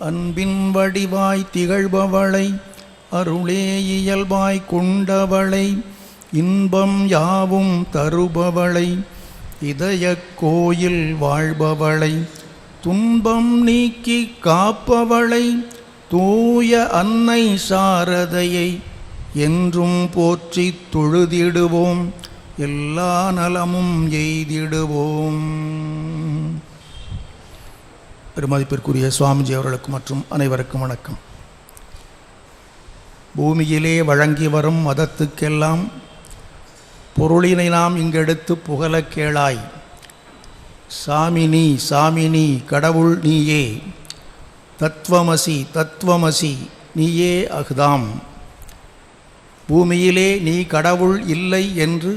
அன்பின் வடிவாய் திகழ்பவளை அருளே இயல்பாய் கொண்டவளை இன்பம் யாவும் தருபவளை இதயக் கோயில் வாழ்பவளை துன்பம் நீக்கி காப்பவளை தூய அன்னை சாரதையை என்றும் போற்றி தொழுதிடுவோம், எல்லா நலமும் எய்திடுவோம். பெருமதிப்பிற்குரிய சுவாமிஜி அவர்களுக்கு மற்றும் அனைவருக்கும் வணக்கம். பூமியிலே வழங்கி வரும் மதத்துக்கெல்லாம் பொருளினை நாம் இங்கெடுத்து புகழ கேளாய். சாமினி சாமினி கடவுள் நீயே, தத்துவமசி தத்துவமசி நீயே அகுதாம். பூமியிலே நீ கடவுள் இல்லை என்று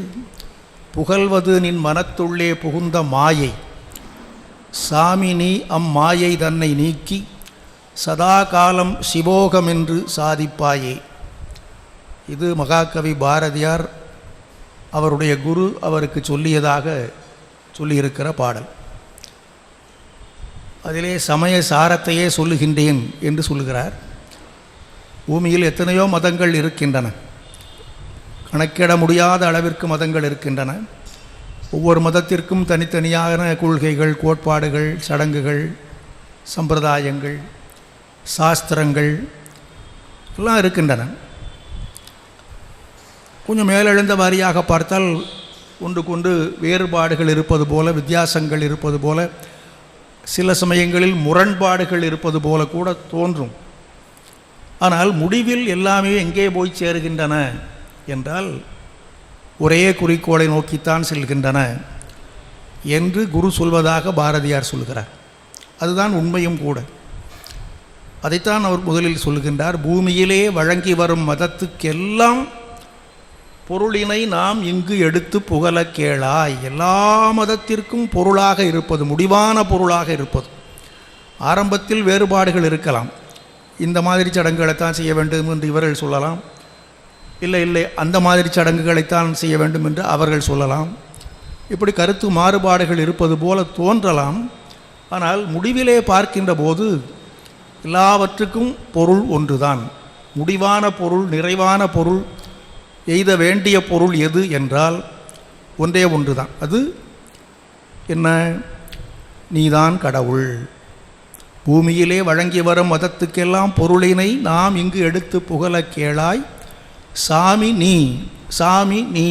புகழ்வது நின் மனத்துள்ளே புகுந்த மாயை. சாமினி அம்மாயை தன்னை நீக்கி சதா காலம் சிவோகம் என்று சாதிப்பாயே. இது மகாகவி பாரதியார் அவருடைய குரு அவருக்கு சொல்லியதாக சொல்லியிருக்கிற பாடல். அதிலே சமய சாரத்தையே சொல்லுகின்றேன் என்று சொல்லுகிறார். பூமியில் எத்தனையோ மதங்கள் இருக்கின்றன, கணக்கிட முடியாத அளவிற்கு மதங்கள் இருக்கின்றன. ஒவ்வொரு மதத்திற்கும் தனித்தனியான கொள்கைகள், கோட்பாடுகள், சடங்குகள், சம்பிரதாயங்கள், சாஸ்திரங்கள் எல்லாம் இருக்கின்றன. கொஞ்சம் மேலெழுந்த வாரியாக பார்த்தால் ஒன்றுக்கொன்று வேறுபாடுகள் இருப்பது போல, வித்தியாசங்கள் இருப்பது போல, சில சமயங்களில் முரண்பாடுகள் இருப்பது போல கூட தோன்றும். ஆனால் முடிவில் எல்லாமே எங்கே போய் சேருகின்றன என்றால் ஒரே குறிக்கோளை நோக்கித்தான் செல்கின்றன என்று குரு சொல்வதாக பாரதியார் சொல்கிறார். அதுதான் உண்மையும் கூட. அதைத்தான் அவர் முதலில் சொல்கின்றார். பூமியிலே வழங்கி வரும் மதத்துக்கெல்லாம் பொருளினை நாம் இங்கு எடுத்து புகழ கேளாய். எல்லா மதத்திற்கும் பொருளாக இருப்பது, முடிவான பொருளாக இருப்பது. ஆரம்பத்தில் வேறுபாடுகள் இருக்கலாம். இந்த மாதிரி சடங்குகளைத்தான் செய்ய வேண்டும் என்று இவர்கள் சொல்லலாம், இல்லை இல்லை அந்த மாதிரி சடங்குகளைத்தான் செய்ய வேண்டும் என்று அவர்கள் சொல்லலாம். இப்படி கருத்து மாறுபாடுகள் இருப்பது போல தோன்றலாம். ஆனால் முடிவிலே பார்க்கின்ற போது எல்லாவற்றுக்கும் பொருள் ஒன்றுதான். முடிவான பொருள், நிறைவான பொருள், எய்த வேண்டிய பொருள் எது என்றால் ஒன்றே ஒன்றுதான். அது என்ன? நீதான் கடவுள். பூமியிலே வழங்கி வரும் மதத்துக்கெல்லாம் பொருளினை நாம் இங்கு எடுத்து புகழ கேளாய். சாமி நீ, சாமி நீ,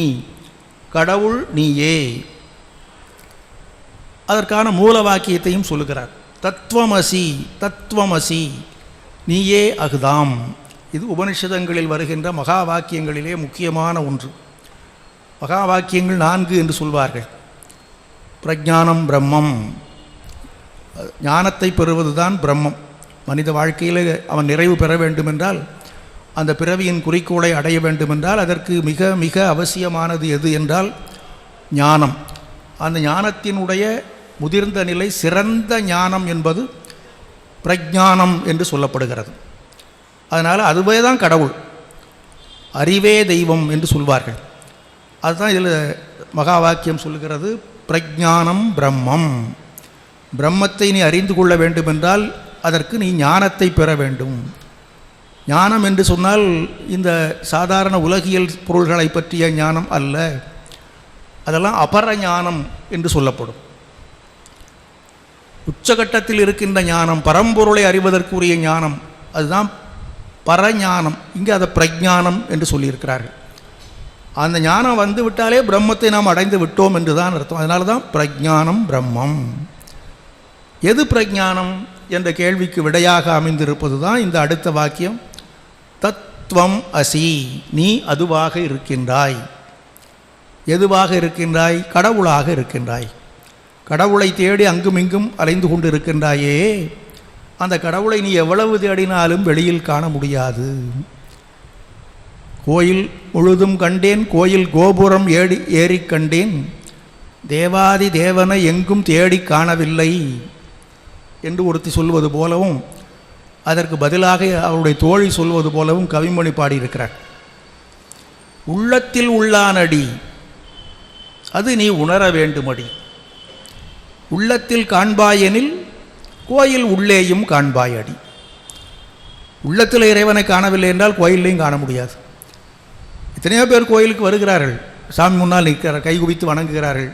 கடவுள் நீயே. அதற்கான மூல வாக்கியத்தையும் சொல்லுகிறார். தத்துவமசி தத்துவமசி நீயே அகுதாம். இது உபனிஷதங்களில் வருகின்ற மகா வாக்கியங்களிலே முக்கியமான ஒன்று. மகா வாக்கியங்கள் 4 என்று சொல்வார்கள். பிரஜானம் பிரம்மம், ஞானத்தை பெறுவதுதான் பிரம்மம். மனித வாழ்க்கையில் அவன் நிறைவு பெற வேண்டுமென்றால், அந்த பிறவியின் குறிக்கோளை அடைய வேண்டுமென்றால் அதற்கு மிக மிக அவசியமானது எது என்றால் ஞானம். அந்த ஞானத்தினுடைய முதிர்ந்த நிலை, சிறந்த ஞானம் என்பது பிரஜானம் என்று சொல்லப்படுகிறது. அதனால் அதுவே தான் கடவுள், அறிவே தெய்வம் என்று சொல்வார்கள். அதுதான் இதில் மகா வாக்கியம் சொல்லுகிறது. பிரஜானம் பிரம்மம். பிரம்மத்தை நீ அறிந்து கொள்ள வேண்டுமென்றால் அதற்கு நீ ஞானத்தை பெற வேண்டும். ஞானம் என்று சொன்னால் இந்த சாதாரண உலகியல் பொருள்களை பற்றிய ஞானம் அல்ல. அதெல்லாம் அபர ஞானம் என்று சொல்லப்படும். உச்சகட்டத்தில் இருக்கின்ற ஞானம், பரம்பொருளை அறிவதற்குரிய ஞானம், அதுதான் பரஞானம். இங்கே அதை பிரஜானம் என்று சொல்லியிருக்கிறார்கள். அந்த ஞானம் வந்து விட்டாலே பிரம்மத்தை நாம் அடைந்து விட்டோம் என்று தான் அர்த்தம். அதனால தான் பிரஜானம் பிரம்மம். எது பிரஜானம் என்ற கேள்விக்கு விடையாக அமைந்திருப்பது தான் இந்த அடுத்த வாக்கியம். தத்துவம் அசி, நீ அதுவாக இருக்கின்றாய். எதுவாக இருக்கின்றாய்? கடவுளாக இருக்கின்றாய். கடவுளை தேடி அங்கும் இங்கும் அலைந்து கொண்டு இருக்கின்றாயே, அந்த கடவுளை நீ எவ்வளவு தேடினாலும் வெளியில் காண முடியாது. கோயில் முழுதும் கண்டேன், கோயில் கோபுரம் ஏறி கண்டேன், தேவாதி தேவனை எங்கும் தேடி காணவில்லை என்று ஒருத்தி சொல்வது போலவும், அதற்கு பதிலாக அவருடைய தோழி சொல்வது போலவும் கவிமணி பாடியிருக்கிறார். உள்ளத்தில் உள்ளானடி அது நீ உணர வேண்டுமடி. உள்ளத்தில் காண்பாயெனில் கோயில் உள்ளேயும் காண்பாயடி. உள்ளத்தில் இறைவனை காணவில்லை என்றால் கோயிலையும் காண முடியாது. எத்தனையோ பேர் கோயிலுக்கு வருகிறார்கள், சாமி முன்னால் நிற்கிறார், கை குவித்து வணங்குகிறார்கள்.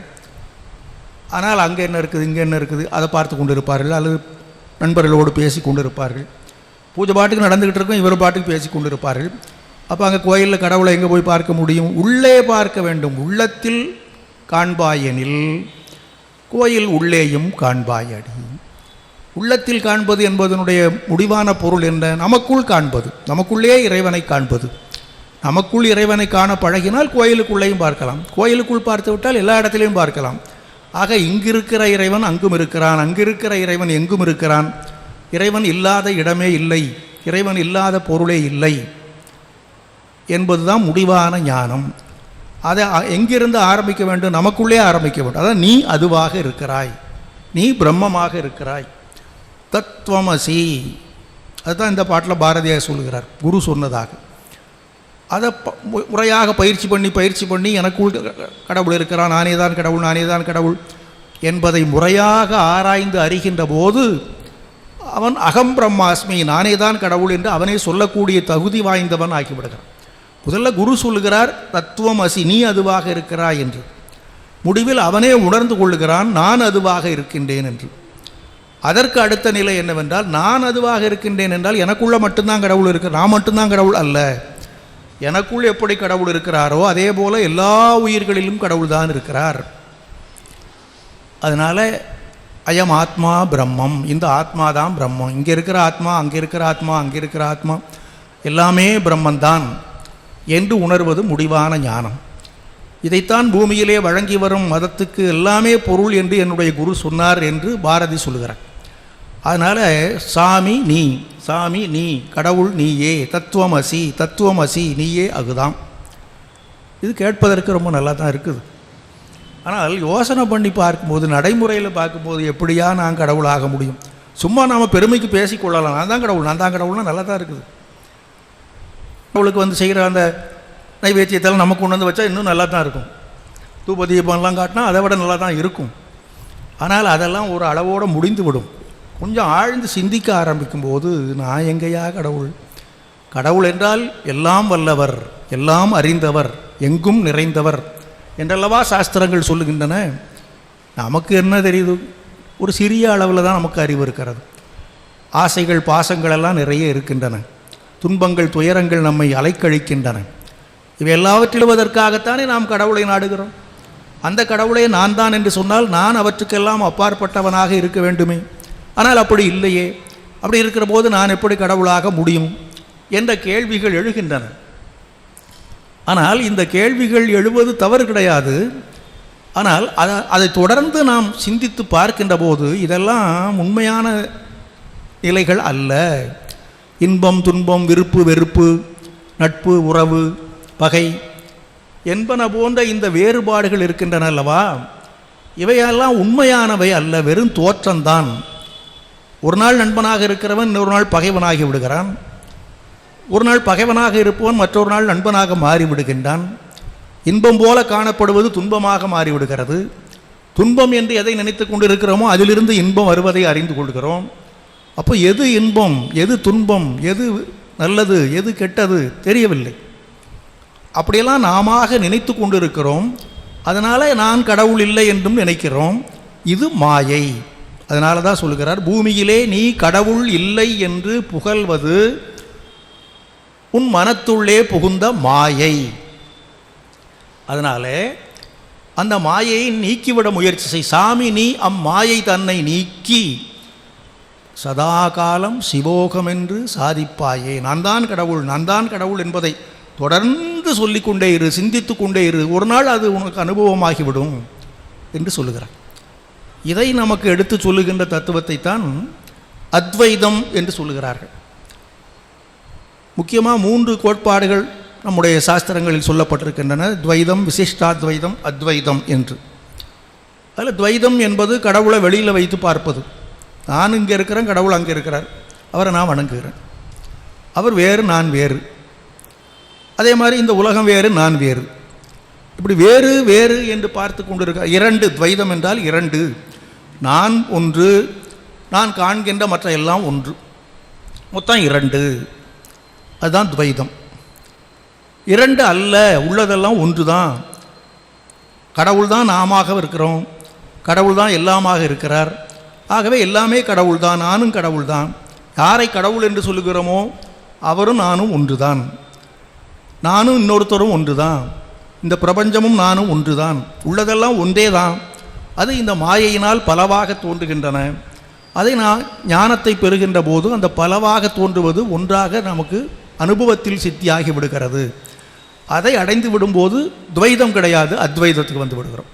ஆனால் அங்கே என்ன இருக்குது, இங்கே என்ன இருக்குது, அதை பார்த்து கொண்டு இருப்பார்கள், அல்லது நண்பர்களோடு பேசி கொண்டு இருப்பார்கள். பூஜை பாட்டுக்கு நடந்துக்கிட்டு இருக்கும், இவர் பாட்டுக்கு பேசி கொண்டு இருப்பார்கள். அப்போ அங்கே கோயிலில் கடவுளை எங்கே போய் பார்க்க முடியும்? உள்ளே பார்க்க வேண்டும். உள்ளத்தில் காண்பாயெனில் கோயில் உள்ளேயும் காண்பாயடி. உள்ளத்தில் காண்பது என்பதனுடைய முடிவான பொருள் என்ன? நமக்குள் காண்பது, நமக்குள்ளே இறைவனை காண்பது. நமக்குள் இறைவனை காண பழகினால் கோயிலுக்குள்ளேயும் பார்க்கலாம், கோயிலுக்குள் பார்த்து விட்டால் எல்லா இடத்திலையும் பார்க்கலாம். ஆக இங்கிருக்கிற இறைவன் அங்கும் இருக்கிறான், அங்கிருக்கிற இறைவன் எங்கும் இருக்கிறான். இறைவன் இல்லாத இடமே இல்லை, இறைவன் இல்லாத பொருளே இல்லை என்பதுதான் முடிவான ஞானம். அதை எங்கிருந்து ஆரம்பிக்க வேண்டும்? நமக்குள்ளே ஆரம்பிக்க வேண்டும். அதான் நீ அதுவாக இருக்கிறாய், நீ பிரம்மமாக இருக்கிறாய், தத்துவமசி. அதுதான் இந்த பாட்டில் பாரதியார் சொல்கிறார், குரு சொன்னதாக. அதை முறையாக பயிற்சி பண்ணி எனக்குள் கடவுள் இருக்கிறான், நானே தான் கடவுள், நானே தான் கடவுள் என்பதை முறையாக ஆராய்ந்து அறிகின்ற போது அவன் அகம் பிரம்மாஸ்மி, நானே தான் கடவுள் என்று அவனே சொல்லக்கூடிய தகுதி வாய்ந்தவன் ஆகிவிடுகிறான். முதல்ல குரு சொல்லுகிறார் தத்துவமசி, நீ அதுவாக இருக்கிறாய் என்று. முடிவில் அவனே உணர்ந்து கொள்ளுகிறான், நான் அதுவாக இருக்கின்றேன் என்று. அதற்கு அடுத்த நிலை என்னவென்றால், நான் அதுவாக இருக்கின்றேன் என்றால் எனக்குள்ள மட்டும்தான் கடவுள் இருக்கிறார், நான் மட்டும்தான் கடவுள் அல்ல. எனக்குள் எப்படி கடவுள் இருக்கிறாரோ அதே போல எல்லா உயிர்களிலும் கடவுள் தான் இருக்கிறார். அதனால் அயம் ஆத்மா பிரம்மம், இந்த ஆத்மா தான் பிரம்மம். இங்கே இருக்கிற ஆத்மா, அங்கே இருக்கிற ஆத்மா, அங்கே இருக்கிற ஆத்மா எல்லாமே பிரம்மந்தான் என்று உணர்வது முடிவான ஞானம். இதைத்தான் பூமியிலே வழங்கி வரும் மதத்துக்கு எல்லாமே பொருள் என்று என்னுடைய குரு சொன்னார் என்று பாரதி சொல்லுகிறார். அதனால் சாமி நீ, சாமி நீ, கடவுள் நீயே, தத்துவமசி, தத்துவமசி நீயே, அதுதான். இது கேட்பதற்கு ரொம்ப நல்லா தான் இருக்குது. ஆனால் யோசனை பண்ணி பார்க்கும்போது, நடைமுறையில் பார்க்கும்போது எப்படியா நான் கடவுள் ஆக முடியும்? சும்மா நாம் பெருமைக்கு பேசிக்கொள்ளலாம், நான் தான் கடவுள், நான் தான் கடவுள்னா நல்லா தான் இருக்குது. கடவுளுக்கு வந்து செய்கிற அந்த நைவேத்தியத்தெல்லாம் நமக்கு கொண்டு வந்து வச்சா இன்னும் நல்லா தான் இருக்கும். தூப தீபம்லாம் காட்டினா அதை விட நல்லா தான் இருக்கும். ஆனால் அதெல்லாம் ஒரு அளவோடு முடிந்து விடும். கொஞ்சம் ஆழ்ந்து சிந்திக்க ஆரம்பிக்கும்போது, நான் எங்கேயா கடவுள்? கடவுள் என்றால் எல்லாம் வல்லவர், எல்லாம் அறிந்தவர், எங்கும் நிறைந்தவர் என்றல்லவா சாஸ்திரங்கள் சொல்லுகின்றன. நமக்கு என்ன தெரியுது? ஒரு சிறிய அளவில் தான் நமக்கு அறிவு இருக்கிறது. ஆசைகள் பாசங்கள் எல்லாம் நிறைய இருக்கின்றன. துன்பங்கள் துயரங்கள் நம்மை அலைக்கழிக்கின்றன. இவை எல்லாவற்றிலுவதற்காகத்தானே நாம் கடவுளை நாடுகிறோம். அந்த கடவுளை நான் தான் என்று சொன்னால் நான் அவற்றுக்கெல்லாம் அப்பாற்பட்டவனாக இருக்க வேண்டுமே. ஆனால் அப்படி இல்லையே. அப்படி இருக்கிற போது நான் எப்படி கடவுளாக முடியும் என்ற கேள்விகள் எழுகின்றன. ஆனால் இந்த கேள்விகள் எழுவது தவறு கிடையாது. ஆனால் அதை தொடர்ந்து நாம் சிந்தித்து பார்க்கின்ற போது இதெல்லாம் உண்மையான நிலைகள் அல்ல. இன்பம் துன்பம், விருப்பு வெறுப்பு, நட்பு உறவு, பகை என்பன போன்ற இந்த வேறுபாடுகள் இருக்கின்றன அல்லவா? இவையெல்லாம் உண்மையானவை அல்ல, வெறும் தோற்றம்தான். ஒரு நாள் நண்பனாக இருக்கிறவன் இன்னொரு நாள் பகைவனாகி விடுகிறான். ஒரு நாள் பகைவனாக இருப்பவன் மற்றொரு நாள் நண்பனாக மாறிவிடுகின்றான். இன்பம் போல காணப்படுவது துன்பமாக மாறிவிடுகிறது. துன்பம் என்று எதை நினைத்து கொண்டு இருக்கிறோமோ அதிலிருந்து இன்பம் வருவதை அறிந்து கொள்கிறோம். அப்போ எது இன்பம், எது துன்பம், எது நல்லது, எது கெட்டது தெரியவில்லை. அப்படியெல்லாம் நாம நினைத்து கொண்டு இருக்கிறோம். அதனால் நான் கடவுள் இல்லை என்றும் நினைக்கிறோம். இது மாயை. அதனால தான் சொல்கிறார், பூமியிலே நீ கடவுள் இல்லை என்று புகழ்வது உன் மனத்துள்ளே புகுந்த மாயை. அதனால அந்த மாயையை நீக்கிவிட முயற்சி செய். சாமி நீ அம்மாயை தன்னை நீக்கி சதா காலம் சிவோகம் என்று சாதிப்பாயே. நான் தான் கடவுள், நான் தான் கடவுள் என்பதை தொடர்ந்து சொல்லிக்கொண்டே இரு, சிந்தித்து கொண்டே இரு. ஒரு நாள் அது உனக்கு அனுபவமாகிவிடும் என்று சொல்லுகிறார். இதை நமக்கு எடுத்து சொல்லுகின்ற தத்துவத்தை தான் அத்வைதம் என்று சொல்லுகிறார்கள். முக்கியமாக 3 கோட்பாடுகள் நம்முடைய சாஸ்திரங்களில் சொல்லப்பட்டிருக்கின்றன. துவைதம், விசிஷ்டாத்வைதம், அத்வைதம் என்று. அதில் துவைதம் என்பது கடவுளை வெளியில் வைத்து பார்ப்பது. நான் இங்கே இருக்கிறேன், கடவுள் அங்கே இருக்கிறார், அவரை நான் வணங்குகிறேன். அவர் வேறு, நான் வேறு. அதே மாதிரி இந்த உலகம் வேறு, நான் வேறு. இப்படி வேறு வேறு என்று பார்த்து கொண்டிருக்க 2 துவைதம் என்றால் 2. நான் ஒன்று, நான் காண்கின்ற மற்ற எல்லாம் ஒன்று, மொத்தம் 2. அதுதான் துவைதம். இரண்டு அல்ல, உள்ளதெல்லாம் ஒன்று தான். கடவுள் தான் நாமாக இருக்கிறோம், கடவுள் தான் எல்லாமாக இருக்கிறார். ஆகவே எல்லாமே கடவுள் தான், நானும் கடவுள் தான். யாரை கடவுள் என்று சொல்லுகிறோமோ அவரும் நானும் ஒன்று தான். நானும் இன்னொருத்தரும் ஒன்று தான். இந்த பிரபஞ்சமும் நானும் ஒன்று தான். உள்ளதெல்லாம் ஒன்றே தான். அது இந்த மாயையினால் பலவாக தோன்றுகின்றன. அதை நான் ஞானத்தை பெறுகின்ற போது அந்த பலவாக தோன்றுவது ஒன்றாக நமக்கு அனுபவத்தில் சித்தியாகி விடுகிறது. அதை அடைந்து விடும்போது துவைதம் கிடையாது, அத்வைதத்துக்கு வந்து விடுகிறோம்.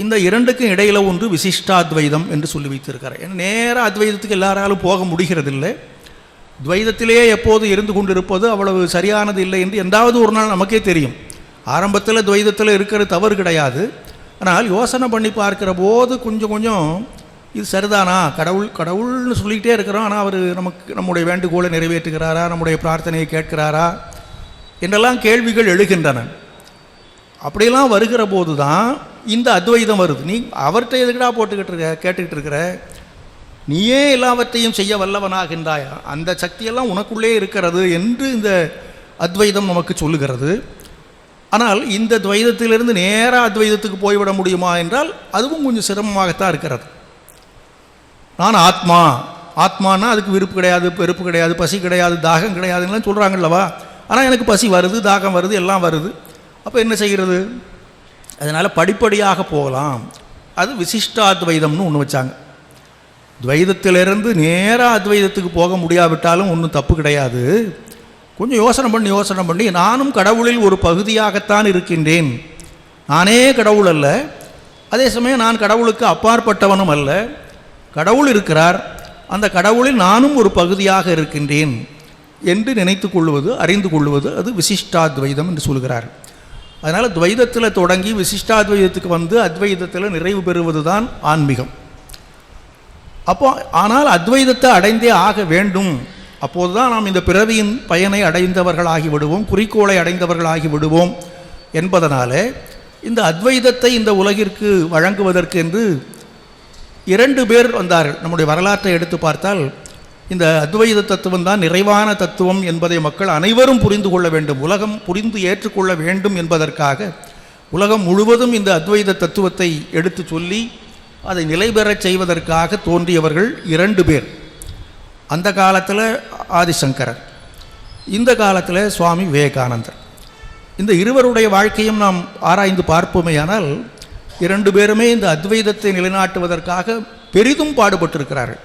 இந்த இரண்டுக்கும் இடையில் ஒன்று விசிஷ்டாத்வைதம் என்று சொல்லி வைத்திருக்கிறார். ஏன்னா நேராக அத்வைதத்துக்கு எல்லாராலும் போக முடிகிறதில்லை. துவைதத்திலேயே எப்போது இருந்து கொண்டிருப்பது அவ்வளவு சரியானது இல்லை என்று எந்தாவது ஒரு நாள் நமக்கே தெரியும். ஆரம்பத்தில் துவைதத்தில் இருக்கிற தவறு கிடையாது. ஆனால் யோசனை பண்ணி பார்க்கிற போது கொஞ்சம் கொஞ்சம் இது சரிதானா, கடவுள்னு சொல்லிக்கிட்டே இருக்கிறோம், ஆனால் அவர் நம்முடைய வேண்டுகோளை நிறைவேற்றுகிறாரா, நம்முடைய பிரார்த்தனையை கேட்கிறாரா என்றெல்லாம் கேள்விகள் எழுகின்றன. அப்படியெல்லாம் வருகிற போது தான் இந்த அத்வைதம் வருது. நீ அவர்கிட்ட எதுக்கடா கேட்டுக்கிட்டு இருக்கிற, நீயே எல்லாவற்றையும் செய்ய வல்லவனாகின்றாயா, அந்த சக்தியெல்லாம் உனக்குள்ளே இருக்கிறது என்று இந்த அத்வைதம் நமக்கு சொல்லுகிறது. ஆனால் இந்த துவைதத்திலிருந்து நேராக அத்வைதத்துக்கு போய்விட முடியுமா என்றால் அதுவும் கொஞ்சம் சிரமமாகத்தான் இருக்கிறது. நான் ஆத்மானா அதுக்கு விருப்பு கிடையாது, வெறுப்பு கிடையாது, பசி கிடையாது, தாகம் கிடையாதுலாம் சொல்கிறாங்கல்லவா. ஆனால் எனக்கு பசி வருது, தாகம் வருது, எல்லாம் வருது. அப்போ என்ன செய்கிறது? அதனால் படிப்படியாக போகலாம். அது விசிஷ்டாத்வைதம்னு ஒன்று வச்சாங்க. துவைதத்திலிருந்து நேராக அத்வைதத்துக்கு போக முடியாவிட்டாலும் ஒன்றும் தப்பு கிடையாது. கொஞ்சம் யோசனை பண்ணி நானும் கடவுளில் ஒரு பகுதியாகத்தான் இருக்கின்றேன். நானே கடவுள் அல்ல, அதே சமயம் நான் கடவுளுக்கு அப்பாற்பட்டவனும் அல்ல. கடவுள் இருக்கிறார், அந்த கடவுளில் நானும் ஒரு பகுதியாக இருக்கின்றேன் என்று நினைத்து கொள்வது, அறிந்து கொள்வது அது விசிஷ்டாத்வைதம் என்று சொல்கிறார். அதனால் துவைதத்தில் தொடங்கி விசிஷ்டாத்வைதத்துக்கு வந்து அத்வைதத்தில் நிறைவு பெறுவது தான் ஆன்மீகம். அப்போ ஆனால் அத்வைதத்தை அடைந்தே ஆக வேண்டும். அப்போது தான் நாம் இந்த பிறவியின் பயனை அடைந்தவர்களாகி விடுவோம், குறிக்கோளை அடைந்தவர்களாகி விடுவோம் என்பதனால இந்த அத்வைதத்தை இந்த உலகிற்கு வழங்குவதற்கு என்று 2 பேர் வந்தார்கள். நம்முடைய வரலாற்றை எடுத்து பார்த்தால் இந்த அத்வைத தத்துவம் தான் நிறைவான தத்துவம் என்பதை மக்கள் அனைவரும் புரிந்து கொள்ள வேண்டும், உலகம் புரிந்து ஏற்றுக்கொள்ள வேண்டும் என்பதற்காக உலகம் முழுவதும் இந்த அத்வைத தத்துவத்தை எடுத்து சொல்லி அதை நிலை பெறச் செய்வதற்காக தோன்றியவர்கள் 2 பேர். அந்த காலத்தில் ஆதிசங்கரர், இந்த காலத்தில் சுவாமி விவேகானந்தர். இந்த இருவருடைய வாழ்க்கையும் நாம் ஆராய்ந்து பார்ப்போமேயானால் 2 பேருமே இந்த அத்வைதத்தை நிலைநாட்டுவதற்காக பெரிதும் பாடுபட்டிருக்கிறார்கள்.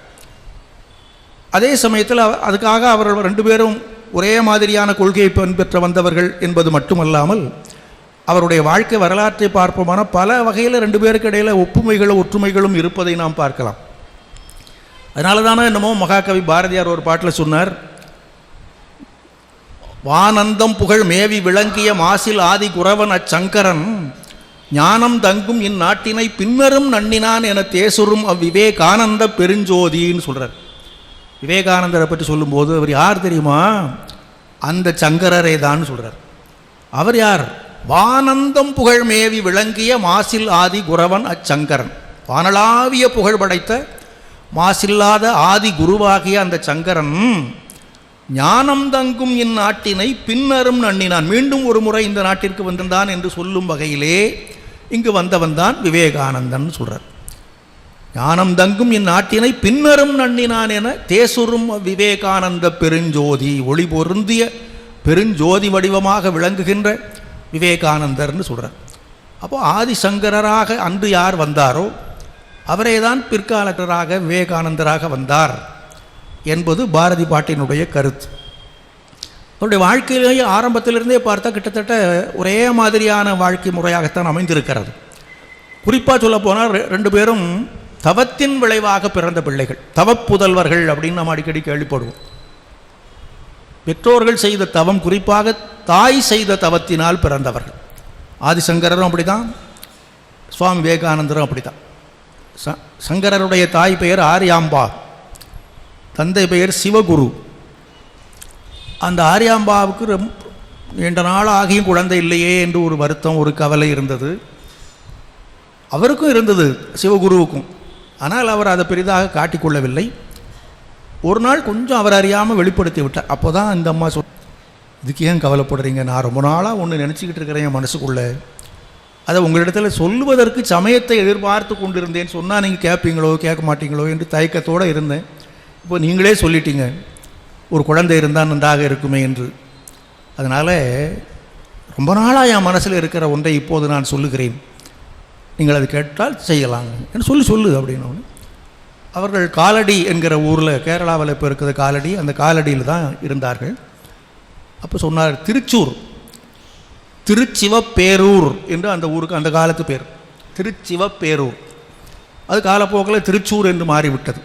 அதே சமயத்தில் அதுக்காக அவர்கள் 2 பேரும் ஒரே மாதிரியான கொள்கையை பின்பற்ற வந்தவர்கள் என்பது மட்டுமல்லாமல் அவருடைய வாழ்க்கை வரலாற்றை பார்ப்போமான பல வகையில் 2 பேருக்கு இடையில் ஒப்புமைகளும் ஒற்றுமைகளும் இருப்பதை நாம் பார்க்கலாம். அதனால தானே என்னமோ மகாகவி பாரதியார் ஒரு பாட்டில் சொன்னார், வானந்தம் புகழ் மேவி விளங்கிய மாசில் ஆதி குரவன் அச்சங்கரன் ஞானம் தங்கும் இந்நாட்டினை பின்னரும் நன்னினான் என தேசுரும் அவ்விவேகானந்த பெருஞ்சோதின்னு சொல்கிறார். விவேகானந்தரை பற்றி சொல்லும்போது அவர் யார் தெரியுமா? அந்த சங்கரரே தான் சொல்கிறார். அவர் யார்? வானந்தம் புகழ் மேவி விளங்கிய மாசில் ஆதி குரவன் அச்சங்கரன். வானளாவிய புகழ் படைத்த மாசில்லாத ஆதி குருவாகிய அந்த சங்கரன் ஞானம் தங்கும் இந்நாட்டினை பின்னரும் நன்னினான், மீண்டும் ஒரு முறை இந்த நாட்டிற்கு வந்திருந்தான் என்று சொல்லும் வகையிலே இங்கு வந்தவன் தான் விவேகானந்தன் சொல்கிறார். ஞானம் தங்கும் இந்நாட்டினை பின்னரும் நன்னினான் என தேசுரும் விவேகானந்த பெருஞ்சோதி, ஒளி பொருந்திய பெருஞ்சோதி வடிவமாக விளங்குகின்ற விவேகானந்தர்னு சொல்கிறார். அப்போ ஆதிசங்கரராக அன்று யார் வந்தாரோ அவரே தான் பிற்காலத்தராக விவேகானந்தராக வந்தார் என்பது பாரதி பாட்டினுடைய கருத்து. அவருடைய வாழ்க்கையிலேயே ஆரம்பத்திலிருந்தே பார்த்தா கிட்டத்தட்ட ஒரே மாதிரியான வாழ்க்கை முறையாகத்தான் அமைந்திருக்கிறது. குறிப்பாக சொல்ல போனால் 2 பேரும் தவத்தின் விளைவாக பிறந்த பிள்ளைகள், தவப்புதல்வர்கள் அப்படின்னு நம்ம அடிக்கடி கேள்விப்படுவோம். பெற்றோர்கள் செய்த தவம், குறிப்பாக தாய் செய்த தவத்தினால் பிறந்தவர்கள். ஆதிசங்கரரும் அப்படிதான், சுவாமி விவேகானந்தரும் அப்படிதான். சங்கரருடைய தாய் பெயர் ஆரியாம்பா, தந்தை பெயர் சிவகுரு. அந்த ஆரியாம்பாவுக்கு நீண்ட நாள் ஆகியும் குழந்தை இல்லையே என்று ஒரு வருத்தம், ஒரு கவலை இருந்தது. அவருக்கும் இருந்தது, சிவகுருவுக்கும். ஆனால் அவர் அதை பெரிதாக காட்டிக்கொள்ளவில்லை. ஒரு நாள் கொஞ்சம் அவர் அறியாமல் வெளிப்படுத்தி விட்டார். அப்போ தான் இந்த அம்மா இதுக்கு ஏன் கவலைப்படுறீங்க, நான் ரொம்ப நாளாக ஒன்று நினச்சிக்கிட்டு இருக்கிறேன் என் மனசுக்குள்ளே, அதை உங்களிடத்தில் சொல்லுவதற்கு சமயத்தை எதிர்பார்த்து கொண்டிருந்தேன், சொன்னால் நீங்கள் கேட்பீங்களோ கேட்க மாட்டீங்களோ என்று தயக்கத்தோடு இருந்தேன். இப்போ நீங்களே சொல்லிட்டீங்க ஒரு குழந்தை இருந்தால் நன்றாக இருக்குமே என்று. அதனால் ரொம்ப நாளாக என் மனசில் இருக்கிற ஒன்றை இப்போது நான் சொல்லுகிறேன், நீங்கள் அது கேட்டால் செய்யலாம் என்று சொல்லு அப்படின்னு. அவர்கள் காலடி என்கிற ஊரில், கேரளாவில் இப்போ இருக்கிற காலடி, அந்த காலடியில் தான் இருந்தார்கள். அப்போ சொன்னார், திருச்சூர், திருச்சிவப்பேரூர் என்று அந்த ஊருக்கு அந்த காலத்து பேர் திருச்சிவப்பேரூர். அது காலப்போக்கில் திருச்சூர் என்று மாறிவிட்டது.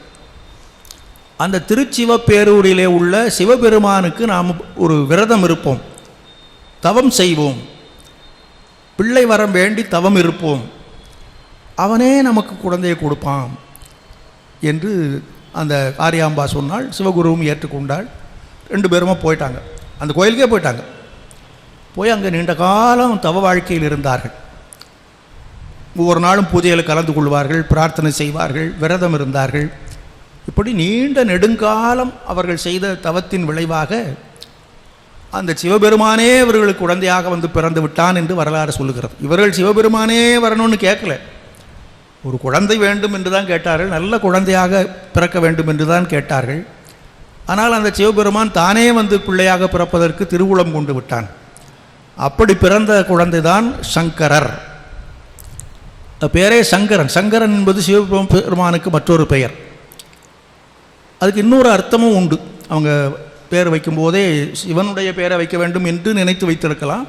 அந்த திருச்சிவப்பேரூரிலே உள்ள சிவபெருமானுக்கு நாம் ஒரு விரதம் இருப்போம், தவம் செய்வோம், பிள்ளை வரம் வேண்டி தவம் இருப்போம், அவனே நமக்கு குழந்தையை கொடுப்பான் என்று அந்த காரியாம்பா சொன்னால். சிவகுருவும் ஏற்றுக்கொண்டாள். 2 பேருமா போயிட்டாங்க, அந்த கோயிலுக்கே போயிட்டாங்க. போய் அங்கே நீண்ட காலம் தவ வாழ்க்கையில் இருந்தார்கள். ஒவ்வொரு நாளும் பூஜையில் கலந்து கொள்வார்கள், பிரார்த்தனை செய்வார்கள், விரதம் இருந்தார்கள். இப்படி நீண்ட நெடுங்காலம் அவர்கள் செய்த தவத்தின் விளைவாக அந்த சிவபெருமானே இவர்களுக்கு குழந்தையாக வந்து பிறந்து விட்டான் என்று வரலாறு சொல்லுகிறது. இவர்கள் சிவபெருமானே வரணும்னு கேட்கல, ஒரு குழந்தை வேண்டும் என்று தான் கேட்டார்கள், நல்ல குழந்தையாக பிறக்க வேண்டும் என்று தான் கேட்டார்கள். ஆனால் அந்த சிவபெருமான் தானே வந்து பிள்ளையாக பிறப்பதற்கு திருவுளம் கொண்டு விட்டான். அப்படி பிறந்த குழந்தை தான் சங்கரர். பேரே சங்கரன். சங்கரன் என்பது சிவபெருமானுக்கு மற்றொரு பெயர். அதுக்கு இன்னொரு அர்த்தமும் உண்டு. அவங்க பேர் வைக்கும்போதே சிவனுடைய பேரை வைக்க வேண்டும் என்று நினைத்து வைத்திருக்கலாம்.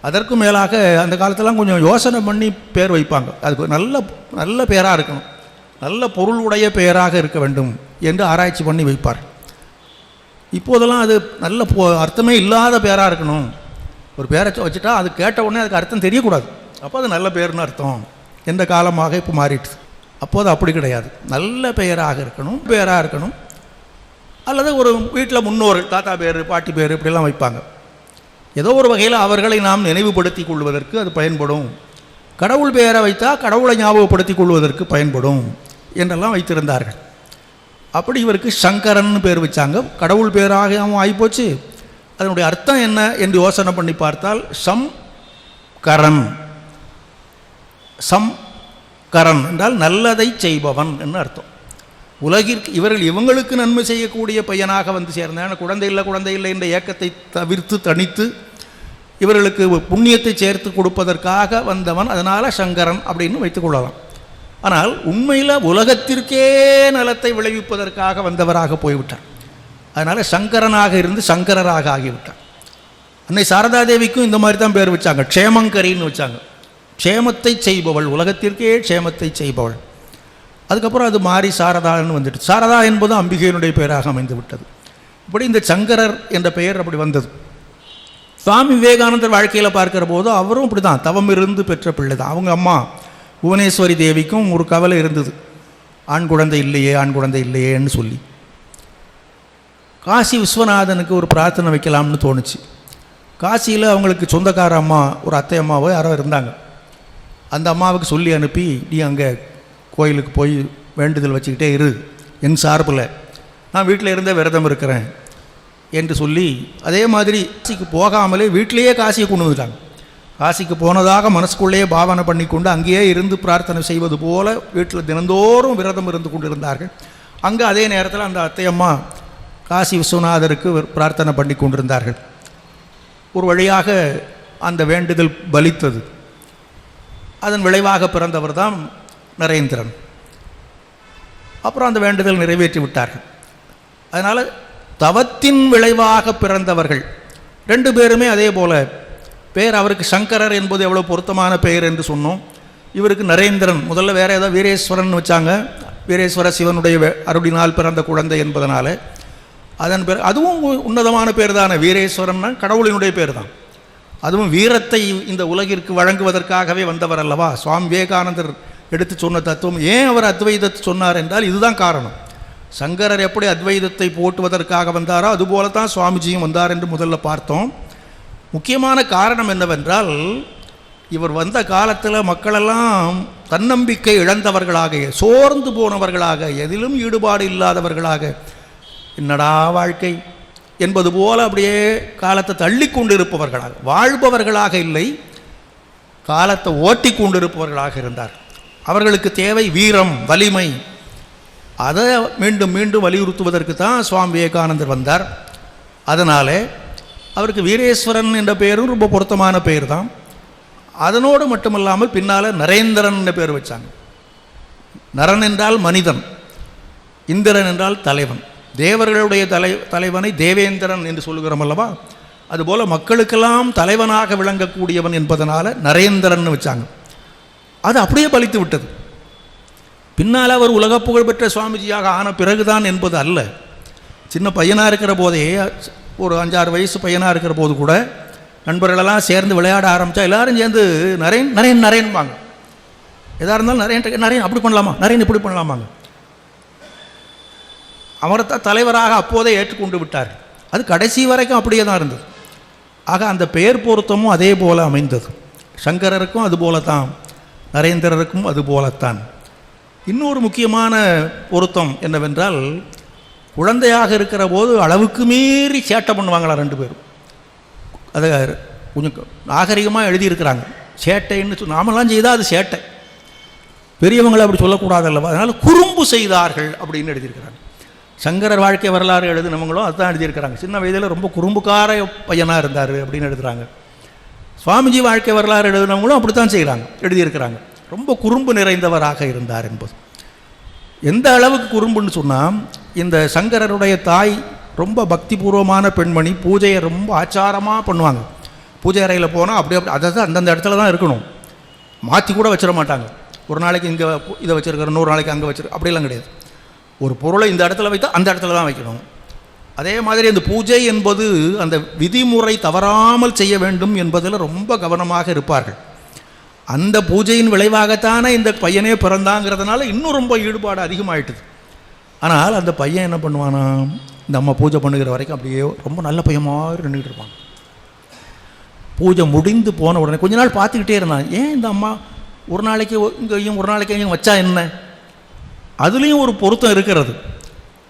அதற்கும் மேலாக அந்த காலத்திலாம் கொஞ்சம் யோசனை பண்ணி பேர் வைப்பாங்க. அதுக்கு நல்ல பேராக இருக்கணும், நல்ல பொருள் உடைய பெயராக இருக்க வேண்டும் என்று ஆராய்ச்சி பண்ணி வைப்பார். இப்போதெல்லாம் அது நல்ல அர்த்தமே இல்லாத பேராக இருக்கணும். ஒரு பேரை வச்சுட்டா அது கேட்ட உடனே அதுக்கு அர்த்தம் தெரியக்கூடாது, அப்போ அது நல்ல பேர்னு அர்த்தம் எந்த காலமாக இப்போ மாறிடுது. அப்போது அப்படி கிடையாது, நல்ல பெயராக இருக்கணும். அல்லது ஒரு வீட்டில் முன்னோர்கள், தாத்தா பேர், பாட்டி பேர் இப்படிலாம் வைப்பாங்க. ஏதோ ஒரு வகையில் அவர்களை நாம் நினைவுபடுத்தி கொள்வதற்கு அது பயன்படும். கடவுள் பெயரை வைத்தால் கடவுளை ஞாபகப்படுத்தி கொள்வதற்கு பயன்படும் என்றெல்லாம் வைத்திருந்தார்கள். அப்படி இவருக்கு சங்கரன் பேர் வச்சாங்க. கடவுள் பேராகவும் ஆகிப்போச்சு. அதனுடைய அர்த்தம் என்ன என்று யோசனை பண்ணி பார்த்தால் சம்கரன். சம்கரன் என்றால் நல்லதை செய்பவன் என்று அர்த்தம். உலகிற்கு இவங்களுக்கு நன்மை செய்யக்கூடிய பையனாக வந்து சேர்ந்தான். குழந்தை இல்லை என்ற ஏக்கத்தை தணித்து இவர்களுக்கு புண்ணியத்தை சேர்த்து கொடுப்பதற்காக வந்தவன். அதனால் சங்கரன் அப்படின்னு வைத்துக்கொள்ளலாம். ஆனால் உண்மையில் உலகத்திற்கே நலத்தை விளைவிப்பதற்காக வந்தவராக போய்விட்டார். அதனால் சங்கரனாக இருந்து சங்கரராக ஆகிவிட்டார். அன்னை சாரதாதேவிக்கும் இந்த மாதிரி தான் பேர் வச்சாங்க, க்ஷேமங்கரின்னு வச்சாங்க. க்ஷேமத்தை செய்பவள், உலகத்திற்கே க்ஷேமத்தை செய்பவள். அதுக்கப்புறம் அது மாறி சாரதான்னு வந்துட்டு, சாரதா என்பது அம்பிகையினுடைய பெயராக அமைந்து விட்டது. இப்படி இந்த சங்கரர் என்ற பெயர் அப்படி வந்தது. சுவாமி விவேகானந்தர் வாழ்க்கையில் பார்க்கிற போது அவரும் இப்படி தான் தவம் இருந்து பெற்ற பிள்ளை தான். அவங்க அம்மா புவனேஸ்வரி தேவிக்கும் ஒரு கவலை இருந்தது, ஆண் குழந்தை இல்லையேன்னு சொல்லி. காசி விஸ்வநாதனுக்கு ஒரு பிரார்த்தனை வைக்கலாம்னு தோணுச்சு. காசியில் அவங்களுக்கு சொந்தக்கார அம்மா, ஒரு அத்தை அம்மாவோ யாரோ இருந்தாங்க. அந்த அம்மாவுக்கு சொல்லி அனுப்பி, நீ அங்கே கோயிலுக்கு போய் வேண்டுதல் வச்சுக்கிட்டே இரு, என் சார்பில் நான் வீட்டில் இருந்தே விரதம் இருக்கிறேன் என்று சொல்லி, அதே மாதிரி காசிக்கு போகாமலே வீட்டிலேயே காசியை கொண்டு வந்துட்டாங்க. காசிக்கு போனதாக மனசுக்குள்ளேயே பாவனை பண்ணி கொண்டு அங்கேயே இருந்து பிரார்த்தனை செய்வது போல வீட்டில் தினந்தோறும் விரதம் இருந்து கொண்டு இருந்தார்கள். அங்கே அதே நேரத்தில் அந்த அத்தையம்மா காசி விஸ்வநாதருக்கு பிரார்த்தனை பண்ணி கொண்டிருந்தார்கள். ஒரு வழியாக அந்த வேண்டுதல் பலித்தது. அதன் விளைவாக பிறந்தவர் தான் நரேந்திரன். அப்புறம் அந்த வேண்டுதல் நிறைவேற்றி விட்டார்கள். அதனால் தவத்தின் விளைவாக பிறந்தவர்கள் 2 பேருமே அதே போல் பெயர். அவருக்கு சங்கரர் என்பது எவ்வளோ பொருத்தமான பெயர் என்று சொன்னோம். இவருக்கு நரேந்திரன். முதல்ல வேறு ஏதாவது வீரேஸ்வரன் வச்சாங்க, வீரேஸ்வர சிவனுடைய அருளினால் பிறந்த குழந்தை என்பதனால. அதன் பேர் அதுவும் உன்னதமான பேர் தானே. வீரேஸ்வரன்னா கடவுளினுடைய பேர் தான். அதுவும் வீரத்தை இந்த உலகிற்கு வழங்குவதற்காகவே வந்தவர் அல்லவா. சுவாமி விவேகானந்தர் எடுத்து சொன்ன தத்துவம். ஏன் அவர் அத்வைதத்தை சொன்னார் என்றால் இதுதான் காரணம். சங்கரர் எப்படி அத்வைதத்தை போட்டுவதற்காக வந்தாரோ அதுபோல தான் சுவாமிஜியும் வந்தார் என்று முதல்ல பார்த்தோம். முக்கியமான காரணம் என்னவென்றால், இவர் வந்த காலத்தில் மக்களெல்லாம் தன்னம்பிக்கை இழந்தவர்களாக, சோர்ந்து போனவர்களாக, எதிலும் ஈடுபாடு இல்லாதவர்களாக, என்னடா வாழ்க்கை என்பது போல அப்படியே காலத்தை தள்ளி கொண்டிருப்பவர்களாக, வாழ்பவர்களாக இல்லை, காலத்தை ஓட்டி கொண்டிருப்பவர்களாக இருந்தார். அவர்களுக்கு தேவை வீரம், வலிமை. அதை மீண்டும் மீண்டும் வலியுறுத்துவதற்கு தான் சுவாமி விவேகானந்தர் வந்தார். அதனால் அவருக்கு வீரேஸ்வரன் என்ற பெயரும் ரொம்ப பொருத்தமான பெயர் தான். அதனோடு மட்டுமல்லாமல் பின்னால் நரேந்திரன் என்ற பேர் வச்சாங்க. நரன் என்றால் மனிதன், இந்திரன் என்றால் தலைவன். தேவர்களுடைய தலைவனை தேவேந்திரன் என்று சொல்லுகிறோம் அல்லவா, அதுபோல் மக்களுக்கெல்லாம் தலைவனாக விளங்கக்கூடியவன் என்பதனால் நரேந்திரன் வச்சாங்க. அது அப்படியே பலித்து விட்டது. பின்னால் அவர் உலக புகழ்பெற்ற சுவாமிஜியாக ஆன பிறகுதான் என்பது அல்ல. சின்ன பையனாக இருக்கிற போதே, ஒரு 5-6 வயசு பையனாக இருக்கிற போது கூட நண்பர்களெல்லாம் சேர்ந்து விளையாட ஆரம்பித்தா எல்லாரும் சேர்ந்து நரேன் நரேன் நரேன்பாங்க. எதாக இருந்தாலும் நரேன் நரேன் அப்படி பண்ணலாமா, நரேன் இப்படி பண்ணலாமாங்க. அவரைத்தான் தலைவராக அப்போதே ஏற்றுக்கொண்டு விட்டார். அது கடைசி வரைக்கும் அப்படியே தான் இருந்தது. ஆக அந்த பெயர் பொருத்தமும் அதே போல் அமைந்தது. சங்கரருக்கும் அதுபோல தான், நரேந்திரருக்கும் அதுபோலத்தான். இன்னொரு முக்கியமான பொருத்தம் என்னவென்றால், குழந்தையாக இருக்கிற போது அளவுக்கு மீறி சேட்டை பண்ணுவாங்களா 2 பேரும். அதை கொஞ்சம் நாகரிகமாக எழுதியிருக்கிறாங்க. சேட்டைன்னு நாமெல்லாம் செய்தால் அது சேட்டை, பெரியவங்களை அப்படி சொல்லக்கூடாது அல்லவா, அதனால் குறும்பு செய்தார்கள் அப்படின்னு எழுதியிருக்கிறாங்க. சங்கரர் வாழ்க்கை வரலாறு எழுதினவங்களும் அதுதான் எழுதியிருக்கிறாங்க. சின்ன வயதில் ரொம்ப குறும்புக்கார பையனாக இருந்தார் அப்படின்னு எழுதுகிறாங்க. சுவாமிஜி வாழ்க்கை வரலாறு எழுதினவங்களும் அப்படித்தான் செய்கிறாங்க, எழுதியிருக்கிறாங்க. ரொம்ப குறும்பு நிறைந்தவராக இருந்தார் என்பது. எந்த அளவுக்கு குறும்புன்னு சொன்னால், இந்த சங்கரருடைய தாய் ரொம்ப பக்திபூர்வமான பெண்மணி. பூஜையை ரொம்ப ஆச்சாரமாக பண்ணுவாங்க. பூஜை அறையில் போனால் அப்படி அதை தான் அந்தந்த இடத்துல தான் இருக்கணும், மாற்றி கூட வச்சிட மாட்டாங்க. ஒரு நாளைக்கு இங்கே இதை வச்சுருக்கிற, 100 நாளைக்கு அங்கே வச்சுருக்க, அப்படிலாம் கிடையாது. ஒரு பொருளை இந்த இடத்துல வைத்தால் அந்த இடத்துல தான் வைக்கணும். அதே மாதிரி அந்த பூஜை என்பது அந்த விதிமுறை தவறாமல் செய்ய வேண்டும் என்பதில் ரொம்ப கவனமாக இருப்பார்கள். அந்த பூஜையின் விளைவாகத்தானே இந்த பையனே பிறந்தாங்கிறதுனால இன்னும் ரொம்ப ஈடுபாடு அதிகமாகிட்டுது. ஆனால் அந்த பையன் என்ன பண்ணுவானா, இந்த அம்மா பூஜை பண்ணுகிற வரைக்கும் அப்படியே ரொம்ப நல்ல பையன் மாதிரி நின்றுட்டு இருப்பாங்க. பூஜை முடிந்து போன உடனே கொஞ்ச நாள் பார்த்துக்கிட்டே இருந்தான். ஏன் இந்த அம்மா ஒரு நாளைக்கு இங்கேயும் ஒரு நாளைக்கு இங்கேயும் வச்சா என்ன? அதுலேயும் ஒரு பொருத்தம் இருக்கிறது.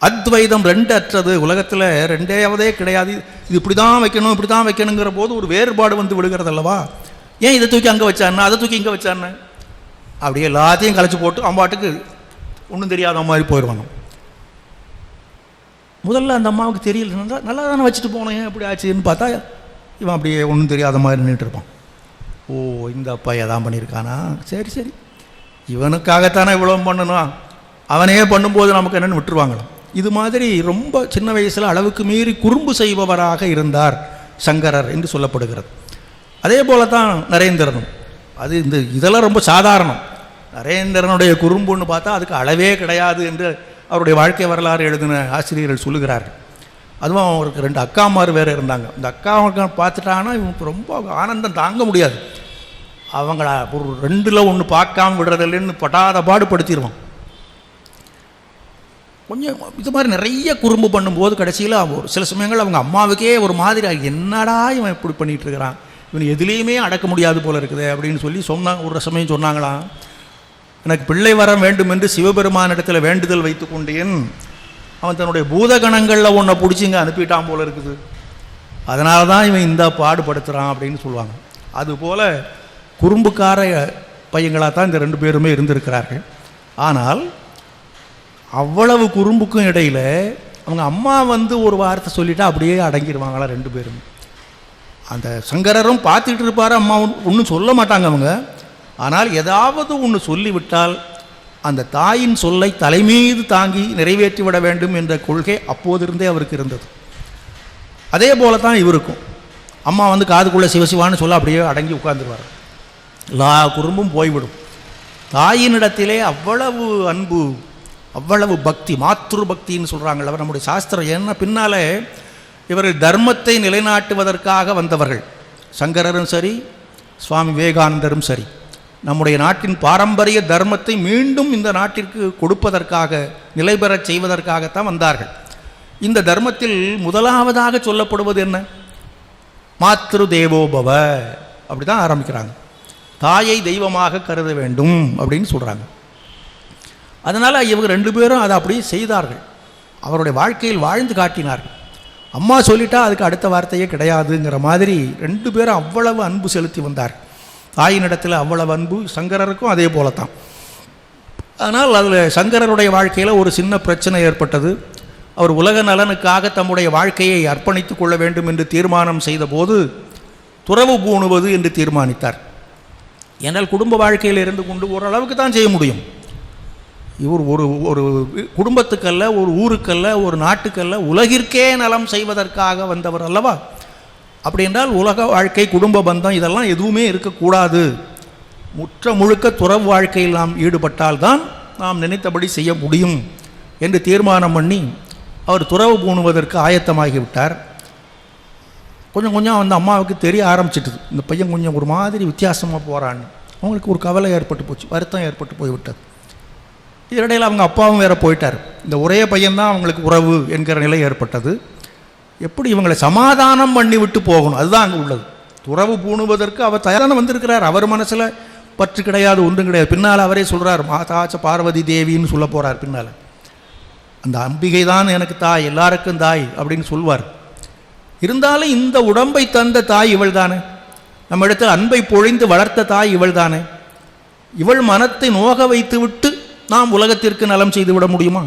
அத்வைதம் 2 அற்றது. உலகத்தில் 2ஆவதே கிடையாது. இது இப்படி தான் வைக்கணும், இப்படி தான் வைக்கணுங்கிற போது ஒரு வேறுபாடு வந்து விடுகிறது அல்லவா. ஏன் இதை தூக்கி அங்கே வச்சான்னு, அதை தூக்கி இங்கே வச்சான்னு, அப்படியே எல்லாத்தையும் கலைச்சி போட்டு அம்மாட்டுக்கு ஒன்றும் தெரியாத மாதிரி போயிடுவாங்க. முதல்ல அந்த அம்மாவுக்கு தெரியல, நல்லா தானே வச்சுட்டு போனேன், எப்படி ஆச்சுன்னு பார்த்தா இவன் அப்படியே ஒன்றும் தெரியாத மாதிரி நின்றுட்டு இருப்பான். ஓ, இந்த அப்பா எதான் பண்ணியிருக்கானா, சரி சரி இவனுக்காகத்தானே இவ்வளோ பண்ணணும், அவனே பண்ணும்போது நமக்கு என்னென்னு விட்டுருவாங்களாம். இது மாதிரி ரொம்ப சின்ன வயசில் அளவுக்கு மீறி குறும்பு செய்பவராக இருந்தார் சங்கரர் என்று சொல்லப்படுகிறது. அதே போல தான் நரேந்திரனும். அது இதெல்லாம் ரொம்ப சாதாரணம். நரேந்திரனுடைய குறும்புன்னு பார்த்தா அதுக்கு அளவே கிடையாது என்று அவருடைய வாழ்க்கை வரலாறு எழுதின ஆசிரியர்கள் சொல்லுகிறார்கள். அதுவும் அவருக்கு 2 அக்காமார் வேறு இருந்தாங்க. இந்த அக்காவுக்கு பார்த்துட்டாங்கன்னா இவனுக்கு ரொம்ப ஆனந்தம் தாங்க முடியாது. அவங்கள ஒரு 2ல் 1 பார்க்காம விடுறதில்லைன்னு படாத பாடுபடுத்திடுவான். கொஞ்சம் இது மாதிரி நிறைய குறும்பு பண்ணும்போது கடைசியில் ஒரு சில சமயங்கள் அவங்க அம்மாவுக்கே ஒரு மாதிரி என்னடா இவன் இப்படி பண்ணிகிட்டு இருக்கிறான், இவன் எதுலேயுமே அடக்க முடியாது போல இருக்குது அப்படின்னு சொல்லி சொன்னாங்க. ஒரு சமயம் சொன்னாங்களாம், எனக்கு பிள்ளை வரம் வேண்டும் என்று சிவபெருமானிடத்தில் வேண்டுதல் வைத்து கொண்டேன், அவன் தன்னுடைய பூதகணங்களில் ஒன்றை பிடிச்சிங்க அனுப்பிட்டான் போல இருக்குது, அதனால தான் இவன் இந்த பாடுபடுத்துகிறான் அப்படின்னு சொல்லுவாங்க. அதுபோல் குறும்புக்கார பையங்களாக தான் இந்த 2 பேருமே இருந்திருக்கிறார்கள். ஆனால் அவ்வளவு குறும்புக்கும் இடையில் அவங்க அம்மா வந்து ஒரு வார்த்தை சொல்லிட்டா அப்படியே அடங்கிடுவாங்களா 2 பேரும். அந்த சங்கரரும் பார்த்துக்கிட்டு இருப்பார், அம்மா ஒன்றும் சொல்ல மாட்டாங்க அவங்க. ஆனால் ஏதாவது ஒன்று சொல்லிவிட்டால் அந்த தாயின் சொல்லை தலைமீது தாங்கி நிறைவேற்றிவிட வேண்டும் என்ற கொள்கை அப்போதிருந்தே அவருக்கு இருந்தது. அதே போல தான் இவருக்கும். அம்மா வந்து காதுக்குள்ளே சிவசிவான்னு சொல்ல அப்படியே அடங்கி உட்கார்ந்துருவார். எல்லா குறும்பும் போய்விடும். தாயினிடத்திலே அவ்வளவு அன்பு, அவ்வளவு பக்தி, மாத்ரு பக்தின்னு சொல்கிறாங்கள நம்முடைய சாஸ்திரம். ஏன்னா பின்னாலே இவர்கள் தர்மத்தை நிலைநாட்டுவதற்காக வந்தவர்கள். சங்கரரும் சரி, சுவாமி விவேகானந்தரும் சரி, நம்முடைய நாட்டின் பாரம்பரிய தர்மத்தை மீண்டும் இந்த நாட்டிற்கு கொடுப்பதற்காக, நிலைபெறச் செய்வதற்காகத்தான் வந்தார்கள். இந்த தர்மத்தில் முதலாவதாக சொல்லப்படுவது என்ன? மாத்ரு தேவோபவ, அப்படி தான் ஆரம்பிக்கிறாங்க. தாயை தெய்வமாக கருத வேண்டும் அப்படின்னு சொல்கிறாங்க. அதனால் இவங்க 2 பேரும் அதை அப்படியே செய்தார்கள். அவருடைய வாழ்க்கையில் வாழ்ந்து காட்டினார்கள். அம்மா சொல்லிட்டா அதுக்கு அடுத்த வார்த்தையே கிடையாதுங்கிற மாதிரி 2 பேரும் அவ்வளவு அன்பு செலுத்தி வந்தார். தாயினிடத்தில் அவ்வளவு அன்பு, சங்கரருக்கும் அதே போலத்தான். ஆனால் அதில் சங்கரருடைய வாழ்க்கையில் ஒரு சின்ன பிரச்சனை ஏற்பட்டது. அவர் உலக நலனுக்காக தம்முடைய வாழ்க்கையை அர்ப்பணித்துக் கொள்ள வேண்டும் என்று தீர்மானம் செய்தபோது துறவு பூணுவது என்று தீர்மானித்தார். ஏனால் குடும்ப வாழ்க்கையில் இருந்து கொண்டு ஓரளவுக்கு தான் செய்ய முடியும். இவர் ஒரு குடும்பத்துக்கல்ல, ஒரு ஊருக்கல்ல, ஒரு நாட்டுக்கல்ல, உலகிற்கே நலம் செய்வதற்காக வந்தவர் அல்லவா. அப்படி என்றால் உலக வாழ்க்கை, குடும்ப பந்தம் இதெல்லாம் எதுவுமே இருக்கக்கூடாது. முற்ற முழுக்க துறவு வாழ்க்கையில் நாம் ஈடுபட்டால்தான் நாம் நினைத்தபடி செய்ய முடியும் என்று தீர்மானம் பண்ணி அவர் துறவு பூணுவதற்கு ஆயத்தமாகிவிட்டார். கொஞ்சம் கொஞ்சம் அந்த அம்மாவுக்கு தெரிய ஆரம்பிச்சிட்டுது, இந்த பையன் கொஞ்சம் ஒரு மாதிரி வித்தியாசமாக போகிறான்னு. அவங்களுக்கு ஒரு கவலை ஏற்பட்டு போச்சு, வருத்தம் ஏற்பட்டு போய்விட்டது. இதனிடையில் அவங்க அப்பாவும் வேறு போயிட்டார். இந்த ஒரே பையன்தான் அவங்களுக்கு உறவு என்கிற நிலை ஏற்பட்டது. எப்படி இவங்களை சமாதானம் பண்ணி விட்டு போகணும், அதுதான் அங்கே உள்ளது. துறவு பூணுவதற்கு அவர் தயாரான வந்திருக்கிறார். அவர் மனசில் பற்று கிடையாது, ஒன்றும் கிடையாது. பின்னால் அவரே சொல்கிறார், மாதாச்ச பார்வதி தேவின்னு சொல்ல போகிறார். பின்னால் அந்த அம்பிகை தான் எனக்கு தாய், எல்லாருக்கும் தாய் அப்படின்னு சொல்வார். இருந்தாலும் இந்த உடம்பை தந்த தாய் இவள் தானே, நம்ம இடத்தில் அன்பை பொழிந்து வளர்த்த தாய் இவள் தானே. இவள் மனத்தை நோக வைத்து விட்டு நாம் உலகத்திற்கு நலம் செய்து விட முடியுமா?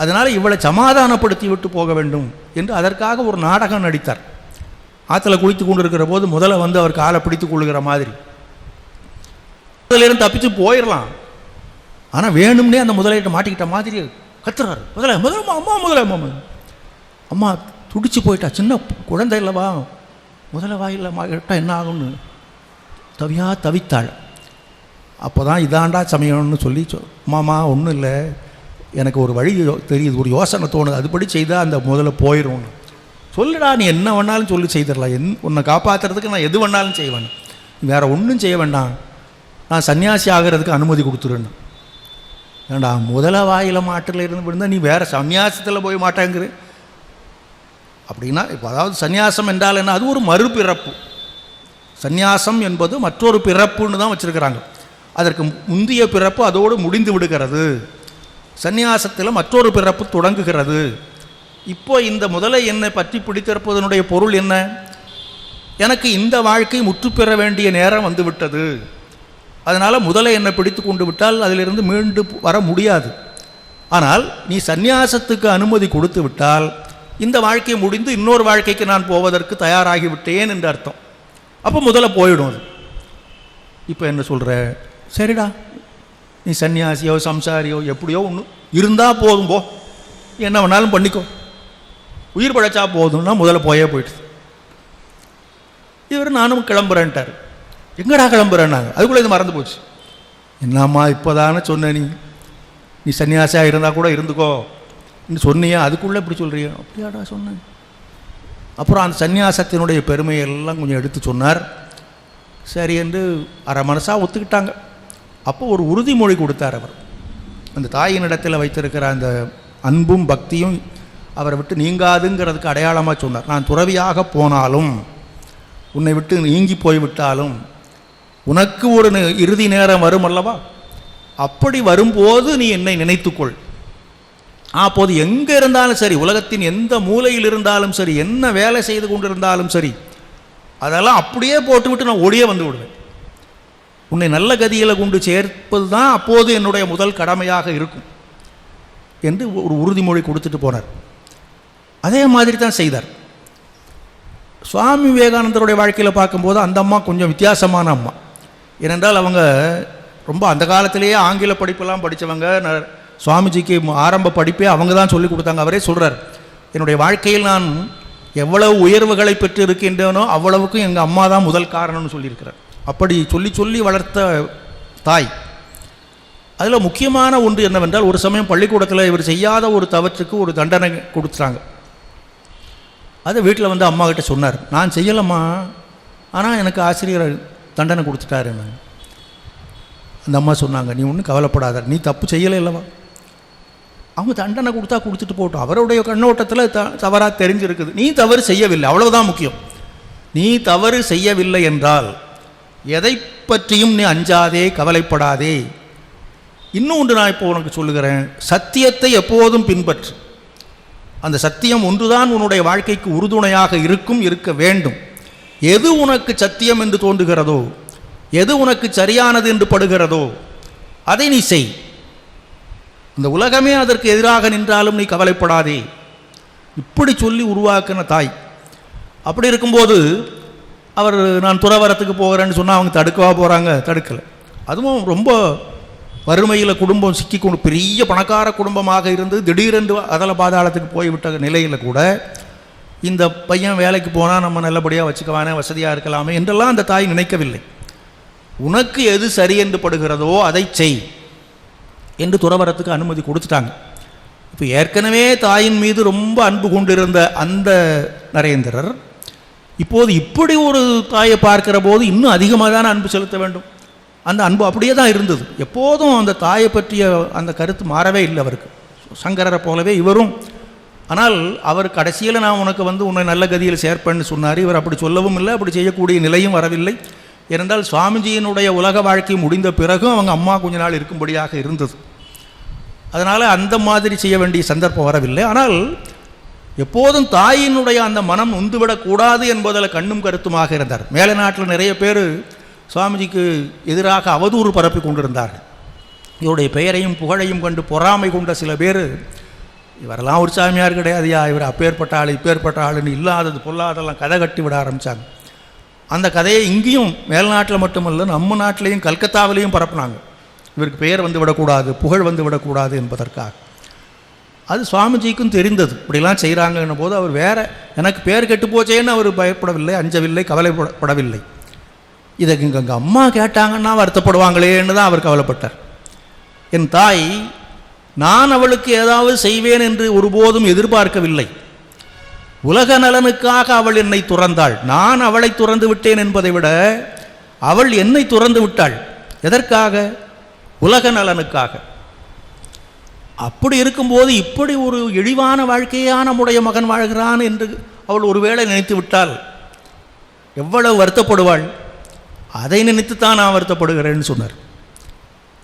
அதனால் இவளை சமாதானப்படுத்தி விட்டு போக வேண்டும் என்று அதற்காக ஒரு நாடகம் நடித்தார். ஆற்றுல குளித்து கொண்டு இருக்கிற போது முதல்ல வந்து அவர் காலை பிடித்து கொள்ளுகிற மாதிரி, முதலிருந்து தப்பிச்சு போயிடலாம். ஆனால் வேணும்னே அந்த முதலையிட்ட மாட்டிக்கிட்ட மாதிரி கத்துறாரு. முதல்ல அம்மா துடிச்சு போயிட்டா, சின்ன குழந்தை இல்லவா, முதல்ல வாயில் கேட்டால் என்ன ஆகும்னு தவித்தாள். அப்போ தான் இதாண்டா சமயம்னு சொல்லி மாமா ஒன்றும் இல்லை, எனக்கு ஒரு வழி தெரியுது, ஒரு யோசனை தோணுது, அதுபடி செய்தால் அந்த முதல்ல போயிடும்னு. சொல்லுடா, நீ என்ன வேணாலும் சொல்லி செய்திடலாம், உன்னை காப்பாற்றுறதுக்கு நான் எது வேணாலும் செய்வேன், வேறு ஒன்றும் செய்ய வேண்டாம், நான் சன்னியாசி ஆகிறதுக்கு அனுமதி கொடுத்துருன்னு. ஏண்டா முதல வாயில் மாட்டில் இருந்து விழுந்தால் நீ வேறு சன்னியாசத்தில் போய் மாட்டேங்கிற அப்படின்னா. இப்போ அதாவது சன்னியாசம் என்றால் என்ன, அது ஒரு மறுபிறப்பு. சந்நியாசம் என்பது மற்றொரு பிறப்புன்னு தான் வச்சுருக்கிறாங்க. அதற்கு முந்தைய பிறப்பு அதோடு முடிந்து விடுகிறது. சந்நியாசத்தில் மற்றொரு பிறப்பு தொடங்குகிறது. இப்போ இந்த முதலை என்னை பற்றி பிடித்திருப்பதனுடைய பொருள் என்ன, எனக்கு இந்த வாழ்க்கை முற்று பெற வேண்டிய நேரம் வந்துவிட்டது, அதனால் முதலை என்னை பிடித்து கொண்டு விட்டால் அதிலிருந்து மீண்டு வர முடியாது. ஆனால் நீ சந்நியாசத்துக்கு அனுமதி கொடுத்து விட்டால் இந்த வாழ்க்கை முடிந்து இன்னொரு வாழ்க்கைக்கு நான் போவதற்கு தயாராகிவிட்டேன் என்று அர்த்தம். அப்போ முதல்ல போயிடும் அது. இப்போ என்ன சொல்கிற, சரிடா நீ சன்னியாசியோ சம்சாரியோ எப்படியோ ஒன்று இருந்தால் போதும், போ, என்ன வேணாலும் பண்ணிக்கோ, உயிர் பழைச்சா போதும்னா முதல்ல போயிடுது. இவர் நானும் கிளம்புறேன்ட்டார். எங்கடா கிளம்புறேன்னாங்க. அதுக்குள்ளே இது மறந்து போச்சு. என்னம்மா இப்போதானே சொன்ன, நீ சன்னியாசியாக இருந்தால் கூட இருந்துக்கோ சொன்னியா, அதுக்குள்ளே இப்படி சொல்கிறியா? அப்படியாடா சொன்னேன். அப்புறம் அந்த சன்னியாசத்தினுடைய பெருமையெல்லாம் கொஞ்சம் எடுத்து சொன்னார். சரி என்று அரை மனசாக ஒத்துக்கிட்டாங்க. அப்போ ஒரு உறுதிமொழி கொடுத்தார் அவர். அந்த தாயினிடத்தில் வைத்திருக்கிற அந்த அன்பும் பக்தியும் அவரை விட்டு நீங்காதுங்கிறதுக்கு அடையாளமாக சொன்னார். நான் துறவியாக போனாலும், உன்னை விட்டு நீங்கி போய்விட்டாலும், உனக்கு ஒரு இறுதி நேரம் வரும் அல்லவா, அப்படி வரும்போது நீ என்னை நினைத்துக்கொள். அப்போது எங்கே இருந்தாலும் சரி, உலகத்தின் எந்த மூலையில் இருந்தாலும் சரி, என்ன வேலை செய்து கொண்டிருந்தாலும் சரி, அதெல்லாம் அப்படியே போட்டுவிட்டு நான் ஓடியே வந்து விடுவேன். உன்னை நல்ல கதியில் கொண்டு சேர்ப்பது தான் அப்போது என்னுடைய முதல் கடமையாக இருக்கும் என்று ஒரு உறுதிமொழி கொடுத்துட்டு போனார். அதே மாதிரி தான் செய்தார். சுவாமி விவேகானந்தருடைய வாழ்க்கையில் பார்க்கும்போது அந்த அம்மா கொஞ்சம் வித்தியாசமான அம்மா. ஏனென்றால் அவங்க ரொம்ப அந்த காலத்திலேயே ஆங்கில படிப்பெல்லாம் படித்தவங்க. சுவாமிஜிக்கு ஆரம்ப படிப்பே அவங்க தான் சொல்லி கொடுத்தாங்க. அவரே சொல்கிறார், என்னுடைய வாழ்க்கையில் நான் எவ்வளவு உயர்வுகளை பெற்று இருக்கின்றேனோ அவ்வளவுக்கும் எங்கள் அம்மா தான் முதல் காரணம்னு சொல்லியிருக்கிறார். அப்படி சொல்லி சொல்லி வளர்த்த தாய். அதில் முக்கியமான ஒன்று என்னவென்றால், ஒரு சமயம் பள்ளிக்கூடத்தில் இவர் செய்யாத ஒரு தவற்றுக்கு ஒரு தண்டனை கொடுத்துட்டாங்க. அதை வீட்டில் வந்து அம்மா கிட்ட சொன்னார். நான் செய்யலம்மா, ஆனால் எனக்கு ஆசிரியர் தண்டனை கொடுத்துட்டாரு. அந்த அம்மா சொன்னாங்க, நீ ஒன்றும் கவலைப்படாத, நீ தப்பு செய்யலை இல்லவா, அவங்க தண்டனை கொடுத்தா கொடுத்துட்டு போட்டோம், அவருடைய கண்ணோட்டத்தில் தவறாக தெரிஞ்சிருக்குது, நீ தவறு செய்யவில்லை, அவ்வளவுதான் முக்கியம். நீ தவறு செய்யவில்லை என்றால் எதை பற்றியும் நீ அஞ்சாதே, கவலைப்படாதே. இன்னும் ஒன்று நான் இப்போ உனக்கு சொல்லுகிறேன், சத்தியத்தை எப்போதும் பின்பற்று. அந்த சத்தியம் ஒன்றுதான் உன்னுடைய வாழ்க்கைக்கு உறுதுணையாக இருக்க வேண்டும். எது உனக்கு சத்தியம் என்று தோன்றுகிறதோ, எது உனக்கு சரியானது என்று படுகிறதோ அதை நீ செய். இந்த உலகமே அதற்கு எதிராக நின்றாலும் நீ கவலைப்படாதே. இப்படி சொல்லி உருவாக்கின தாய். அப்படி இருக்கும்போது அவர் நான் துறவரத்துக்கு போகிறேன்னு சொன்னால் அவங்க தடுக்கவா போகிறாங்க? தடுக்கலை. அதுவும் ரொம்ப வறுமையில் குடும்பம் சிக்கிக்கொண்டு பெரிய பணக்கார குடும்பமாக இருந்து திடீரென்று அதல பாதாளத்துக்கு போய்விட்ட நிலையில் கூட இந்த பையன் வேலைக்கு போனால் நம்ம நல்லபடியாக வச்சுக்கவானே, வசதியாக இருக்கலாமே என்றெல்லாம் அந்த தாய் நினைக்கவில்லை. உனக்கு எது சரி என்று படுகிறதோ அதை செய் என்று துறவரத்துக்கு அனுமதி கொடுத்துட்டாங்க. இப்போ ஏற்கனவே தாயின் மீது ரொம்ப அன்பு கொண்டிருந்த அந்த நரேந்திரர் இப்போது இப்படி ஒரு தாயை பார்க்கிற போது இன்னும் அதிகமாக தான் அன்பு செலுத்த வேண்டும். அந்த அன்பு அப்படியே தான் இருந்தது. எப்போதும் அந்த தாயை பற்றிய அந்த கருத்து மாறவே இல்லை அவருக்கு. சங்கரரை போலவே இவரும். ஆனால் அவர் கடைசியில் நான் உனக்கு உன்னை நல்ல கதியில் சேர்ப்பேன்னு சொன்னார். இவர் அப்படி சொல்லவும் இல்லை, அப்படி செய்யக்கூடிய நிலையும் வரவில்லை. ஏனென்றால் சுவாமிஜியினுடைய உலக வாழ்க்கை முடிந்த பிறகும் அவங்க அம்மா கொஞ்ச நாள் இருக்கும்படியாக இருந்தது. அதனால் அந்த மாதிரி செய்ய வேண்டிய சந்தர்ப்பம் வரவில்லை. ஆனால் எப்போதும் தாயினுடைய அந்த மனம் உந்துவிடக்கூடாது என்பதில் கண்ணும் கருத்துமாக இருந்தார். மேலை நாட்டில் நிறைய பேர் சுவாமிஜிக்கு எதிராக அவதூறு பரப்பி கொண்டிருந்தார்கள். இவருடைய பெயரையும் புகழையும் கண்டு பொறாமை கொண்ட சில பேர், இவரெல்லாம் ஒரு சாமியார் கிடையாதுயா, இவர் அப்பேற்பட்ட ஆள் இப்பேற்பட்ட ஆளுன்னு இல்லாதது பொல்லாதெல்லாம் கதை கட்டி விட ஆரம்பித்தாங்க. அந்த கதையை இங்கேயும் மேல்நாட்டில் மட்டுமல்ல நம்ம நாட்டிலையும் கல்கத்தாவிலையும் பரப்புனாங்க. இவருக்கு பெயர் விடக்கூடாது, புகழ் விடக்கூடாது என்பதற்காக. அது சுவாமிஜிக்கும் தெரிந்தது. இப்படிலாம் செய்கிறாங்கன்னும் போது அவர் வேற எனக்கு பேர் கெட்டு போச்சேன்னு அவர் பயப்படவில்லை, அஞ்சவில்லை, கவலைப்படவில்லை. இதை இங்கே எங்கள் அம்மா கேட்டாங்கன்னா வருத்தப்படுவாங்களேன்னு தான் அவர் கவலைப்பட்டார். என் தாய் நான் அவளுக்கு ஏதாவது செய்வேன் என்று ஒருபோதும் எதிர்பார்க்கவில்லை. உலக நலனுக்காக அவள் என்னை துறந்தாள். நான் அவளை துறந்து விட்டேன் என்பதை விட அவள் என்னை துறந்து விட்டாள். எதற்காக? உலக நலனுக்காக. அப்படி இருக்கும்போது இப்படி ஒரு இழிவான வாழ்க்கையா நம்முடைய மகன் வாழ்கிறான் என்று அவள் ஒருவேளை நினைத்து விட்டால் எவ்வளவு வருத்தப்படுவாள்? அதை நினைத்துத்தான் நான் வருத்தப்படுகிறேன்னு சொன்னார்.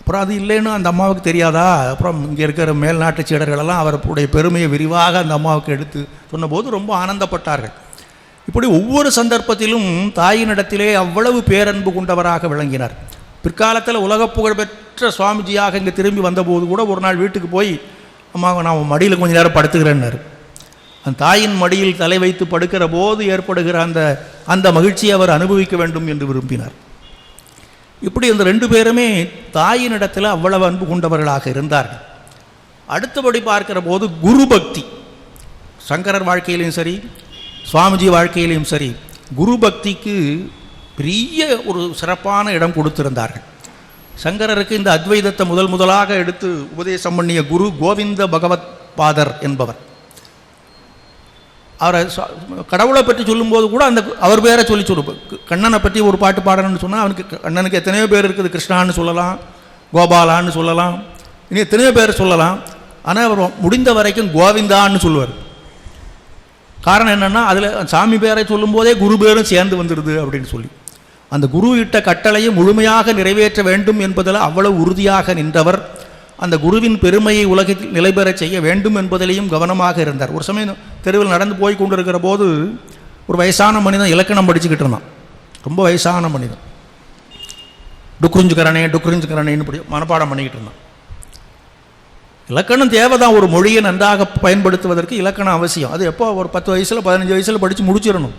அப்புறம் அது இல்லைன்னு அந்த அம்மாவுக்கு தெரியாதா? அப்புறம் இங்கே இருக்கிற மேல்நாட்டு சீடர்களெல்லாம் அவருடைய பெருமையை விரிவாக அந்த அம்மாவுக்கு எடுத்து சொன்னபோது ரொம்ப ஆனந்தப்பட்டார்கள். இப்படி ஒவ்வொரு சந்தர்ப்பத்திலும் தாயினிடத்திலே அவ்வளவு பேரன்பு கொண்டவராக விளங்கினார். பிற்காலத்தில் உலக புகழ்பெற்ற சுவாமிஜியாக இங்கே திரும்பி வந்தபோது கூட ஒரு நாள் வீட்டுக்கு போய் அம்மா நான் மடியில் கொஞ்சம் நேரம் படுத்துக்கிறேன்னாரு. அந்த தாயின் மடியில் தலை வைத்து படுக்கிற போது ஏற்படுகிற அந்த மகிழ்ச்சியை அவர் அனுபவிக்க வேண்டும் என்று விரும்பினார். இப்படி இந்த ரெண்டு பேருமே தாயினிடத்தில் அவ்வளவு அன்பு கொண்டவர்களாக இருந்தார்கள். அடுத்தபடி பார்க்கிற போது குரு பக்தி. சங்கரர் வாழ்க்கையிலையும் சரி, சுவாமிஜி வாழ்க்கையிலையும் சரி, குரு பக்திக்கு பெரிய ஒரு சிறப்பான இடம் கொடுத்திருந்தார்கள். சங்கரருக்கு இந்த அத்வைதத்தை முதலாக எடுத்து உபதேசம் பண்ணிய குரு கோவிந்த பகவத் பாதர் என்பவர். அவரை கடவுளை பற்றி சொல்லும்போது கூட அவர் பேரை சொல்லுவோம். கண்ணனை பற்றி ஒரு பாட்டு பாடணும்னு சொன்னால் அவனுக்கு கண்ணனுக்கு எத்தனையோ பேர் இருக்குது. கிருஷ்ணான்னு சொல்லலாம், கோபாலான்னு சொல்லலாம், இனி எத்தனையோ பேர் சொல்லலாம். ஆனால் அவர் முடிந்த வரைக்கும் கோவிந்தான்னு சொல்லுவார். காரணம் என்னென்னா அதில் சாமி பேரை சொல்லும்போதே குரு பேரும் சேர்ந்து வந்துடுது அப்படின்னு சொல்லி அந்த குரு இட்ட கட்டளையை முழுமையாக நிறைவேற்ற வேண்டும் என்பதில் அவ்வளவு உறுதியாக நின்றவர். அந்த குருவின் பெருமையை உலகத்தில் நிலைபெறச் செய்ய வேண்டும் என்பதிலையும் கவனமாக இருந்தார். ஒரு சமயம் தெருவில் நடந்து போய் கொண்டிருக்கிற போது ஒரு வயசான மனிதன் இலக்கணம் படிச்சுக்கிட்டு இருந்தான். ரொம்ப வயசான மனிதன். டுக்குறிஞ்சுக்கரணேன்னு மனப்பாடம் பண்ணிக்கிட்டு இருந்தான். இலக்கணம் தேவைதான். ஒரு மொழியை நன்றாக பயன்படுத்துவதற்கு இலக்கணம் அவசியம். அது எப்போ ஒரு 10 வயசில் 15 வயசில் படித்து முடிச்சிடணும்.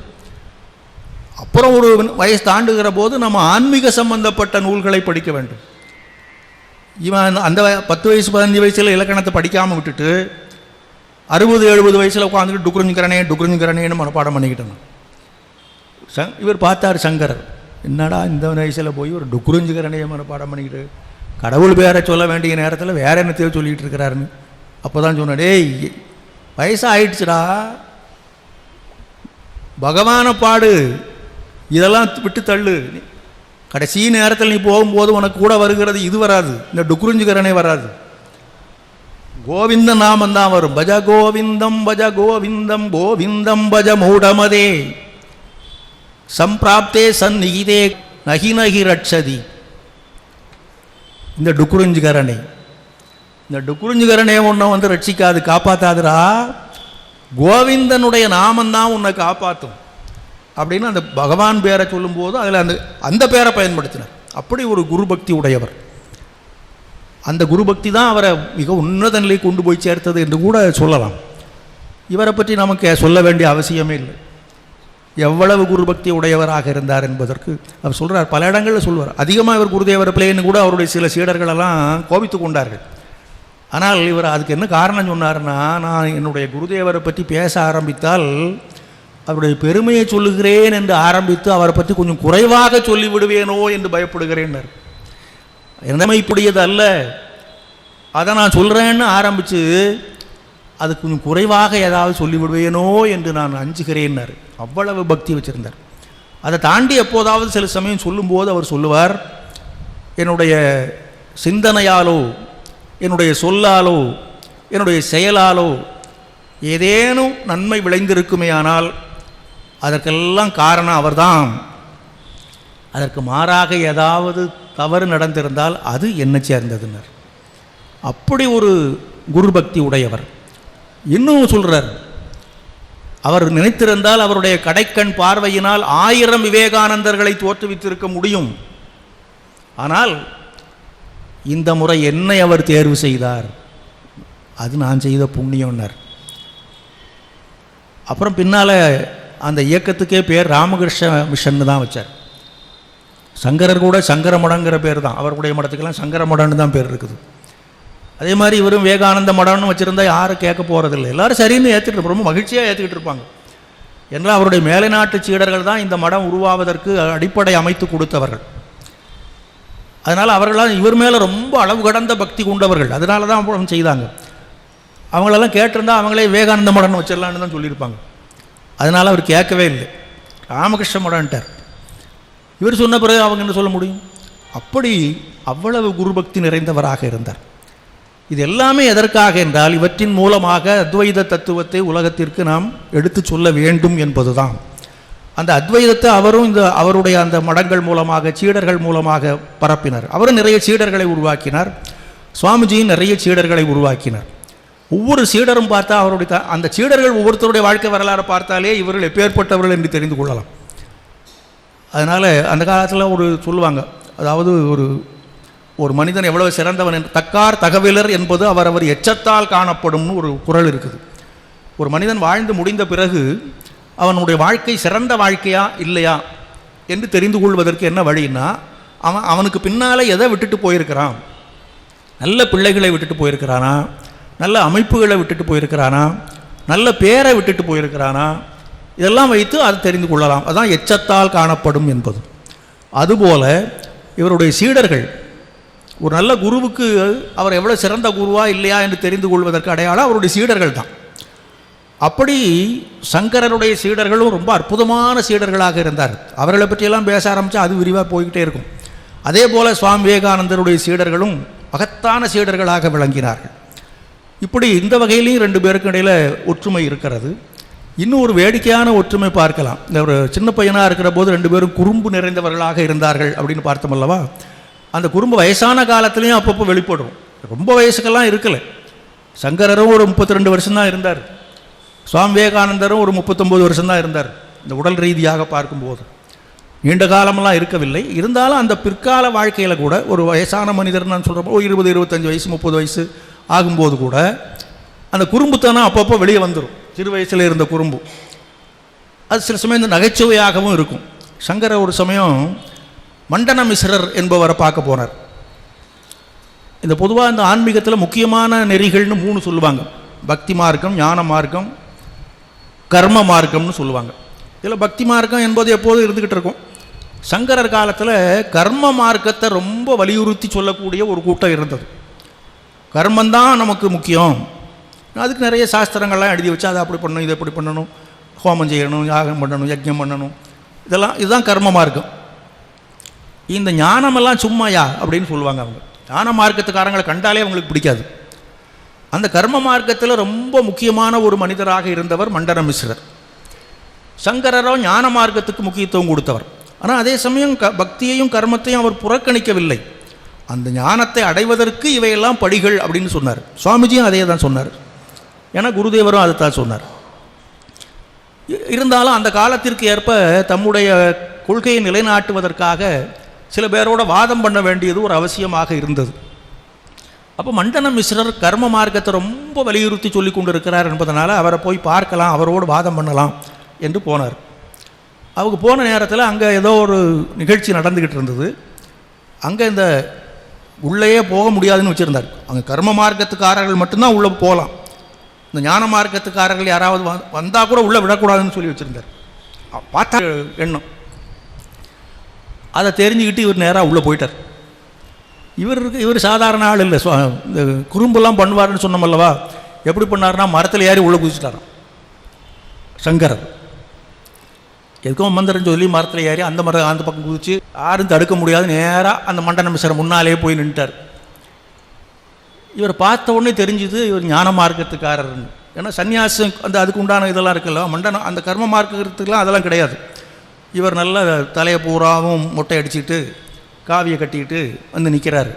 அப்புறம் ஒரு வயசு தாண்டுகிற போது நம்ம ஆன்மீக சம்பந்தப்பட்ட நூல்களை படிக்க வேண்டும். இவன் அந்த 10 வயசு 15 வயசில் இலக்கணத்தை படிக்காமல் விட்டுட்டு 60-70 வயசில் உட்காந்துட்டு டுக்குறிஞ்சுக்கரணேன்னு மனப்பாடம் பண்ணிக்கிட்டு இருந்தான். இவர் பார்த்தார் சங்கரர், என்னடா இந்த வயசில் போய் ஒரு டுக்குறிஞ்சுக்கரணையை மனப்பாடம் பண்ணிக்கிட்டு கடவுள் பேரை சொல்ல வேண்டிய நேரத்தில் வேற என்னத்தையோ சொல்லிகிட்டு இருக்கிறாருன்னு. அப்போ தான் சொன்னேன், டேய் வயசாகிடுச்சுடா, பகவானை பாடு, இதெல்லாம் விட்டு தள்ளு. கடைசி நேரத்தில் நீ போகும்போது உனக்கு கூட வருகிறது இது வராது, இந்த டுக்குறிஞ்சுக்கரணை வராது. கோவிந்த நாமந்தான் வரும். பஜ கோவிந்தம் பஜ கோவிந்தம் கோவிந்தம் பஜ மூடமதே சம்பிராப்தே சந்நிகிதே நகி நகி ரட்சதி. இந்த டுக்குறிஞ்சுக்கரணை ஒன்றும் ரட்சிக்காது, காப்பாற்றாதுரா. கோவிந்தனுடைய நாமந்தான் உன்னை காப்பாற்றும் அப்படின்னு அந்த பகவான் பேரை சொல்லும்போது அதில் அந்த பேரை பயன்படுத்தினார். அப்படி ஒரு குரு பக்தி உடையவர். அந்த குரு பக்தி தான் அவரை மிக உன்னத நிலை கொண்டு போய் சேர்த்தது என்று கூட சொல்லலாம். இவரை பற்றி நமக்கு சொல்ல வேண்டிய அவசியமே இல்லை. எவ்வளவு குரு பக்தி உடையவராக இருந்தார் என்பதற்கு அவர் சொல்கிறார். பல இடங்களில் சொல்வார். அதிகமாக இவர் குருதேவர் பிள்ளைன்னு கூட அவருடைய சில சீடர்களெல்லாம் கோபித்து கொண்டார்கள். ஆனால் இவர் அதுக்கு என்ன காரணம் சொன்னார்னா, நான் என்னுடைய குருதேவரை பற்றி பேச ஆரம்பித்தால் அவருடைய பெருமையை சொல்லுகிறேன் என்று ஆரம்பித்து அவரை பற்றி கொஞ்சம் குறைவாக சொல்லிவிடுவேனோ என்று பயப்படுகிறேன். என்னமே இப்படியது அல்ல, அதை நான் சொல்கிறேன்னு ஆரம்பித்து அது கொஞ்சம் குறைவாக ஏதாவது சொல்லிவிடுவேனோ என்று நான் அஞ்சுகிறேன்னார். அவ்வளவு பக்தி வச்சுருந்தார். அதை தாண்டி எப்போதாவது சில சமயம் சொல்லும்போது அவர் சொல்லுவார், என்னுடைய சிந்தனையாலோ என்னுடைய சொல்லாலோ என்னுடைய செயலாலோ ஏதேனும் நன்மை விளைந்திருக்குமேயானால் அதற்கெல்லாம் காரணம் அவர்தான். அதற்கு மாறாக ஏதாவது தவறு நடந்திருந்தால் அது என்ன சேர்ந்ததுன்னர். அப்படி ஒரு குரு பக்தி உடையவர். இன்னும் சொல்கிறார், அவர் நினைத்திருந்தால் அவருடைய கடைக்கண் பார்வையினால் 1000 விவேகானந்தர்களை தோற்றுவித்திருக்க முடியும். ஆனால் இந்த முறை என்னை அவர் தேர்வு செய்தார், அது நான் செய்த புண்ணியம்னார். அப்புறம் பின்னால் அந்த இயக்கத்துக்கே பேர் ராமகிருஷ்ண மிஷன் தான் வச்சார். சங்கரர் கூட சங்கர மடங்கிற பேர் தான், அவருடைய மடத்துக்கெல்லாம் சங்கர மடம்னு தான் பேர் இருக்குது. அதே மாதிரி இவரும் விவேகானந்த மடம்னு வச்சுருந்தா யாரும் கேட்க போகிறதில்லை. எல்லோரும் சரின்னு ஏற்றுக்கிட்டு ரொம்ப மகிழ்ச்சியாக ஏற்றுக்கிட்டு இருப்பாங்க. என்றால் அவருடைய மேலை நாட்டு சீடர்கள் தான் இந்த மடம் உருவாவதற்கு அடிப்படை அமைத்து கொடுத்தவர்கள். அதனால் அவர்களால் இவர் மேலே ரொம்ப அளவு கடந்த பக்தி கொண்டவர்கள். அதனால தான் அவங்க செய்தாங்க. அவங்களெல்லாம் கேட்டிருந்தால் அவங்களே விவேகானந்த மடம்னு வச்சிடலான்னு தான் சொல்லியிருப்பாங்க. அதனால் அவர் கேட்கவே இல்லை, ராமகிருஷ்ண மடம்ட்டார். இவர் சொன்ன பிறகு அவங்க என்ன சொல்ல முடியும்? அப்படி அவ்வளவு குருபக்தி நிறைந்தவராக இருந்தார். இது எல்லாமே எதற்காக என்றால் இவற்றின் மூலமாக அத்வைத தத்துவத்தை உலகத்திற்கு நாம் எடுத்து சொல்ல வேண்டும் என்பதுதான். அந்த அத்வைதத்தை அவரும் அவருடைய அந்த மடங்கள் மூலமாக சீடர்கள் மூலமாக பரப்பினார். அவரும் நிறைய சீடர்களை உருவாக்கினார். சுவாமிஜியும் நிறைய சீடர்களை உருவாக்கினார். ஒவ்வொரு சீடரும் பார்த்தா அவருடைய அந்த சீடர்கள் ஒவ்வொருத்தருடைய வாழ்க்கை வரலாறு பார்த்தாலே இவர்கள் எப்பேற்பட்டவர்கள் என்று தெரிந்து கொள்ளலாம். அதனால் அந்த காலத்தில் ஒரு சொல்லுவாங்க, அதாவது ஒரு மனிதன் எவ்வளவு சிறந்தவன் என்று தக்கார் தகவலர் என்பது அவர் எச்சத்தால் காணப்படும்னு ஒரு குறள் இருக்குது. ஒரு மனிதன் வாழ்ந்து முடிந்த பிறகு அவனுடைய வாழ்க்கை சிறந்த வாழ்க்கையா இல்லையா என்று தெரிந்து கொள்வதற்கு என்ன வழின்னா, அவனுக்கு பின்னால் எதை விட்டுட்டு போயிருக்கிறான், நல்ல பிள்ளைகளை விட்டுட்டு போயிருக்கிறானா, நல்ல அமைப்புகளை விட்டுட்டு போயிருக்கிறானா, நல்ல பேரை விட்டுட்டு போயிருக்கிறானா, இதெல்லாம் வைத்து அது தெரிந்து கொள்ளலாம். அதுதான் எச்சத்தால் காணப்படும் என்பது. அதுபோல இவருடைய சீடர்கள் ஒரு நல்ல குருவுக்கு அவர் எவ்வளோ சிறந்த குருவா இல்லையா என்று தெரிந்து கொள்வதற்கு அடையாளம் அவருடைய சீடர்கள் தான். அப்படி சங்கரருடைய சீடர்களும் ரொம்ப அற்புதமான சீடர்களாக இருந்தார். அவர்களை பற்றியெல்லாம் பேச ஆரம்பித்தா அது விரிவாக போய்கிட்டே இருக்கும். அதே போல் சுவாமி விவேகானந்தருடைய சீடர்களும் மகத்தான சீடர்களாக விளங்கினார்கள். இப்படி இந்த வகையிலையும் 2 பேருக்கு இடையில் ஒற்றுமை இருக்கிறது. இன்னும் ஒரு வேடிக்கையான ஒற்றுமை பார்க்கலாம். இந்த ஒரு சின்ன பையனாக இருக்கிற போது 2 பேரும் குறும்பு நிறைந்தவர்களாக இருந்தார்கள் அப்படின்னு பார்த்தோம் அல்லவா. அந்த குறும்பு வயசான காலத்துலேயும் அப்பப்போ வெளிப்படும். ரொம்ப வயசுக்கெல்லாம் இருக்கலை. சங்கரரும் ஒரு 32 வருஷம்தான் இருந்தார். சுவாமி விவேகானந்தரும் ஒரு 39 வருஷம்தான் இருந்தார். இந்த உடல் ரீதியாக பார்க்கும்போது நீண்ட காலமெல்லாம் இருக்கவில்லை. இருந்தாலும் அந்த பிற்கால வாழ்க்கையில் கூட ஒரு வயசான மனிதர் நான் சொல்கிறப்போ 20, 25 வயசு 30 வயசு ஆகும்போது கூட அந்த குறும்புத்தனம் அப்பப்போ வெளியே வந்துடும். சிறு வயசில் இருந்த குறும்பு அது சில சமயம் இந்த நகைச்சுவையாகவும் இருக்கும். சங்கர ஒரு சமயம் மண்டன மிஸ்ரர் என்பவரை பார்க்க போனார். இந்த பொதுவாக இந்த ஆன்மீகத்தில் முக்கியமான நெறிகள்னு 3 சொல்லுவாங்க. பக்தி மார்க்கம், ஞான மார்க்கம், கர்ம மார்க்கம்னு சொல்லுவாங்க. இதில் பக்தி மார்க்கம் என்பது எப்போதும் இருந்துக்கிட்டு இருக்கும். சங்கரர் காலத்தில் கர்ம மார்க்கத்தை ரொம்ப வலியுறுத்தி சொல்லக்கூடிய ஒரு கூட்டம் இருந்தது. கர்மந்தான் நமக்கு முக்கியம், அதுக்கு நிறைய சாஸ்திரங்கள்லாம் எழுதி வச்சு அதை அப்படி பண்ணணும், இதை எப்படி பண்ணணும், ஹோமம் செய்யணும், யாகம் பண்ணணும், யஜ்ஞம் பண்ணணும், இதுதான் கர்ம மார்க்கம். இந்த ஞானமெல்லாம் சும்மாயா அப்படின்னு சொல்லுவாங்க. அவங்க ஞான மார்க்கத்துக்காரங்களை கண்டாலே அவங்களுக்கு பிடிக்காது. அந்த கர்ம மார்க்கத்தில் ரொம்ப முக்கியமான ஒரு மனிதராக இருந்தவர் மண்டன மிஸ்ரர். சங்கரரோ ஞான மார்க்கத்துக்கு முக்கியத்துவம் கொடுத்தவர். ஆனால் அதே சமயம் பக்தியையும் கர்மத்தையும் அவர் புறக்கணிக்கவில்லை. அந்த ஞானத்தை அடைவதற்கு இவையெல்லாம் படிகள் அப்படின்னு சொன்னார். சுவாமிஜியும் அதே தான் சொன்னார். ஏன்னா குருதேவரும் அதை தான் சொன்னார். இருந்தாலும் அந்த காலத்திற்கு ஏற்ப தம்முடைய கொள்கையை நிலைநாட்டுவதற்காக சில பேரோட வாதம் பண்ண வேண்டியது ஒரு அவசியமாக இருந்தது. அப்போ மண்டன மிஸ்ரர் கர்ம மார்க்கத்தை ரொம்ப வலியுறுத்தி சொல்லி கொண்டு இருக்கிறார் என்பதனால அவரை போய் பார்க்கலாம், அவரோடு வாதம் பண்ணலாம் என்று போனார். அவங்க போன நேரத்தில் அங்கே ஏதோ ஒரு நிகழ்ச்சி நடந்துக்கிட்டு இருந்தது. அங்கே இந்த உள்ளேயே போக முடியாதுன்னு வச்சுருந்தார். அங்கே கர்ம மார்க்கத்துக்காரர்கள் மட்டும்தான் உள்ளே போகலாம், இந்த ஞான மார்க்கத்துக்காரர்கள் யாராவது வந்தால் கூட உள்ளே விடக்கூடாதுன்னு சொல்லி வச்சுருந்தார். பார்த்தா எண்ணம் அதை தெரிஞ்சுக்கிட்டு இவர் நேராக உள்ளே போயிட்டார். இவர் சாதாரண ஆள் இல்லை, இந்த குறும்பெல்லாம் பண்ணுவார்னு சொன்னோமல்லவா. எப்படி பண்ணார்னா மரத்தில் ஏறி உள்ளே குதிச்சிட்டாராம் சங்கரர். எதுக்கும் மந்திரம் சொல்லி மரத்தில் ஏறி அந்த பக்கம் குதிச்சு யாரும் தடுக்க முடியாது, நேராக அந்த மண்டன மிஸ்ரர் முன்னாலே போய் நின்றுட்டார். இவர் பார்த்த உடனே தெரிஞ்சுது இவர் ஞான மார்க்கத்துக்காரர்னு. ஏன்னா சன்னியாசம் அதுக்கு உண்டான இதெல்லாம் இருக்குல்ல, மண்டனம் அந்த கர்ம மார்க்கத்துக்கெலாம் அதெல்லாம் கிடையாது. இவர் நல்ல தலையை பூராவும் மொட்டை அடிச்சுட்டு காவியை கட்டிக்கிட்டு வந்து நிற்கிறார்.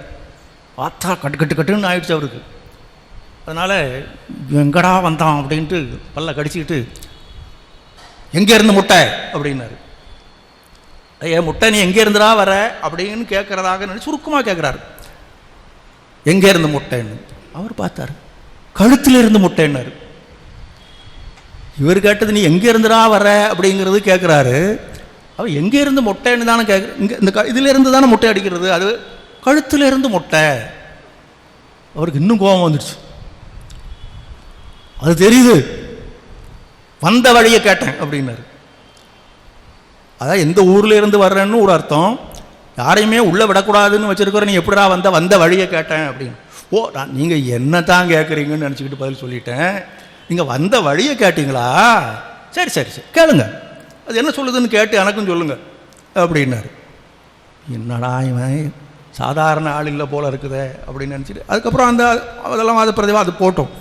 பார்த்தா கட்டுன்னு ஆயிடுச்சு அவருக்கு. அதனால் எங்கடா வந்தான் அப்படின்ட்டு பல்ல கடிச்சிக்கிட்டு எங்கே இருந்து முட்டை அப்படின்னாரு. ஐயா முட்டை நீ எங்கே இருந்துடா வர அப்படின்னு கேட்குறதாக நினச்சி சுருக்கமாக கேட்குறாரு. எங்கே இருந்து முட்டைன்னு அவர் பார்த்தார். கழுத்தில் இருந்து முட்டைன்னாரு. இவர் கேட்டது நீ எங்கே இருந்துடா வர அப்படிங்கிறது கேட்குறாரு. அவர் எங்கே இருந்து முட்டைன்னு தானே இங்கே இந்த இதிலேருந்து தானே முட்டை அடிக்கிறது, அது கழுத்தில் இருந்து முட்டை. அவருக்கு இன்னும் கோபம் வந்துடுச்சு. அது தெரியுது, வந்த வழியை கேட்டேன் அப்படின்னாரு. அதான் எந்த ஊரில் இருந்து வர்றேன்னு ஒரு அர்த்தம், யாரையுமே உள்ளே விடக்கூடாதுன்னு வச்சுருக்கிற நீ எப்படிடா வந்த வழியை கேட்டேன் அப்படின்னு. ஓ நீங்கள் என்ன தான் கேட்குறீங்கன்னு நினச்சிக்கிட்டு பதில் சொல்லிட்டேன். நீங்கள் வந்த வழியை கேட்டீங்களா, சரி சரி சரி கேளுங்க, அது என்ன சொல்லுதுன்னு கேட்டு எனக்கும் சொல்லுங்கள் அப்படின்னாரு. என்னடா இவன் சாதாரண ஆள் இல்லை போல் இருக்குதே அப்படின்னு நினச்சிட்டு அதுக்கப்புறம் அதெல்லாம் அது போட்டோம்.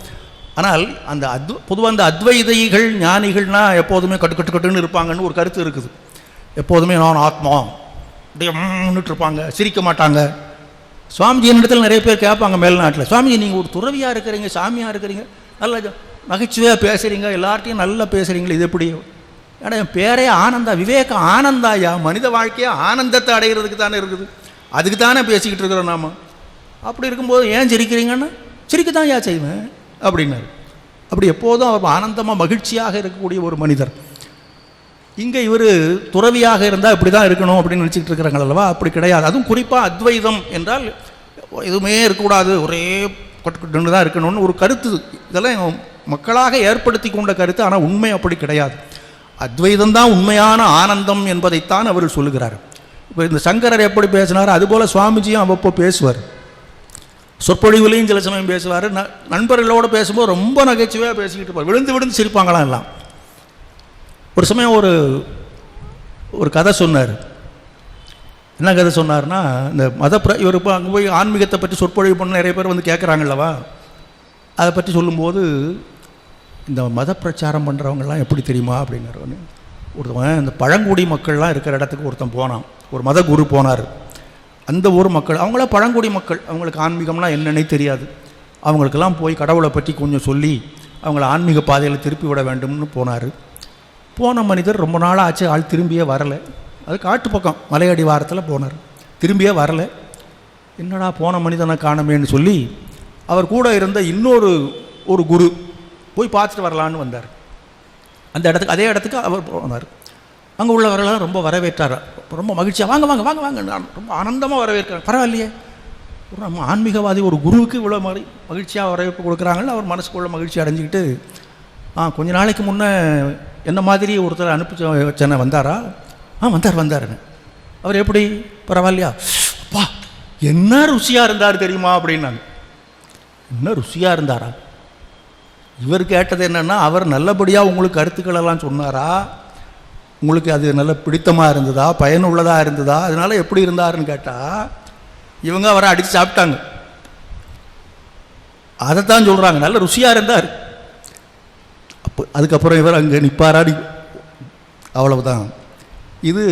ஆனால் அந்த பொதுவாக அந்த அத்வைதிகள் ஞானிகள்னால் எப்போதுமே கட்டுன்னு இருப்பாங்கன்னு ஒரு கருத்து இருக்குது. எப்போதுமே நான் ஆத்மா அப்படியே முன்னிட்டு இருப்பாங்க, சிரிக்க மாட்டாங்க. சுவாமிஜி என்னிடத்தில் நிறைய பேர் கேட்பாங்க மேல்நாட்டில், சுவாமிஜி நீங்கள் ஒரு துறவியாக இருக்கிறீங்க, சாமியாக இருக்கிறீங்க, நல்ல நகைச்சுவையாக பேசுகிறீங்க, எல்லார்ட்டையும் நல்லா பேசுகிறீங்களே, இது எப்படி? ஏன்னா என் பேரே ஆனந்தா, விவேக ஆனந்தாயா. மனித வாழ்க்கையை ஆனந்தத்தை அடைகிறதுக்கு தானே இருக்குது, அதுக்கு தானே பேசிக்கிட்டு இருக்கிறோம் நாம். அப்படி இருக்கும்போது ஏன் சிரிக்கிறீங்கன்னா சிரிக்கத்தான் ஏன் செய்வேன் அப்படின்னாரு. அப்படி எப்போதும் அவர் ஆனந்தமாக மகிழ்ச்சியாக இருக்கக்கூடிய ஒரு மனிதர். இங்கே இவர் துறவியாக இருந்தால் இப்படி தான் இருக்கணும் அப்படின்னு நினச்சிக்கிட்டு இருக்கிறாங்க அல்லவா. அப்படி கிடையாது. அதுவும் குறிப்பாக அத்வைதம் என்றால் எதுவுமே இருக்கக்கூடாது, ஒரே கட்டுக்கட்டு தான் இருக்கணும்னு ஒரு கருத்து. இதெல்லாம் மக்களாக ஏற்படுத்தி கொண்ட கருத்து. ஆனால் உண்மை அப்படி கிடையாது. அத்வைதம்தான் உண்மையான ஆனந்தம் என்பதைத்தான் அவர் சொல்லுகிறார். இப்போ இந்த சங்கரர் எப்படி பேசினார், அதுபோல் சுவாமிஜியும் அவ்வப்போ பேசுவார். சொற்பொழிவுலையும் சில சமயம் பேசுவார். நண்பர்களோடு பேசும்போது ரொம்ப நகைச்சுவையாக பேசிக்கிட்டு இருப்பார். விழுந்து சிரிப்பாங்களாம் எல்லாம். ஒரு சமயம் ஒரு கதை சொன்னார். என்ன கதை சொன்னார்னா, இந்த இவர் இப்போ அங்கே போய் ஆன்மீகத்தை பற்றி சொற்பொழிவு பண்ண நிறைய பேர் வந்து கேட்குறாங்கல்லவா. அதை பற்றி சொல்லும்போது இந்த மத பிரச்சாரம் பண்ணுறவங்கெல்லாம் எப்படி தெரியுமா அப்படிங்கிற ஒருத்தவன் இந்த பழங்குடி மக்கள்லாம் இருக்கிற இடத்துக்கு ஒருத்தன் போனான். ஒரு மத குரு போனார். அந்த ஊர் மக்கள் அவங்களாம் பழங்குடி மக்கள், அவங்களுக்கு ஆன்மீகம்லாம் என்னன்னே தெரியாது. அவங்களுக்கெல்லாம் போய் கடவுளை பற்றி கொஞ்சம் சொல்லி அவங்கள ஆன்மீக பாதையில் திருப்பி விட வேண்டும்னு போனார். போன மனிதர் ரொம்ப நாளாக ஆச்சு, ஆள் திரும்பியே வரலை. அது காட்டு பக்கம் மலையடி வாரத்தில் போனார், திரும்பியே வரலை. என்னடா போன மனிதனை காணமேன்னு சொல்லி அவர் கூட இருந்த இன்னொரு குரு போய் பார்த்துட்டு வரலான்னு வந்தார். அந்த இடத்துக்கு அதே இடத்துக்கு அவர் போனார். அங்கே உள்ளவர்களெல்லாம் ரொம்ப வரவேற்றார். ரொம்ப மகிழ்ச்சியாக வாங்க வாங்க வாங்க வாங்க ரொம்ப ஆனந்தமாக வரவேற்கிறார். பரவாயில்லையே, ஒரு நம்ம ஆன்மீகவாதி ஒரு குருவுக்கு இவ்வளோ மாதிரி மகிழ்ச்சியாக வரவேற்பு கொடுக்குறாங்கன்னு அவர் மனசுக்குள்ள மகிழ்ச்சி அடைஞ்சிக்கிட்டு, கொஞ்ச நாளைக்கு முன்னே என்ன மாதிரி ஒருத்தர் அனுப்பி வச்சனை வந்தாரா? வந்தாருன்னு. அவர் எப்படி பரவாயில்லையா? அப்பா என்ன ருசியாக இருந்தார் தெரியுமா அப்படின்னாங்க. என்ன ருசியாக இருந்தாரா? இவர் கேட்டது என்னென்னா, அவர் நல்லபடியாக உங்களுக்கு கருத்துக்களெல்லாம் சொன்னாரா, உங்களுக்கு அது நல்ல பிடித்தமாக இருந்ததா, பயனுள்ளதாக இருந்ததா, அதனால் எப்படி இருந்தாருன்னு கேட்டால் இவங்க அவரை அடித்து சாப்பிட்டாங்க. அதைத்தான் சொல்கிறாங்க, நல்ல ருசியாக இருந்தார். அதுக்கப்புறம் இவர் அங்கே நிற்பாராடி, அவ்வளவுதான். இது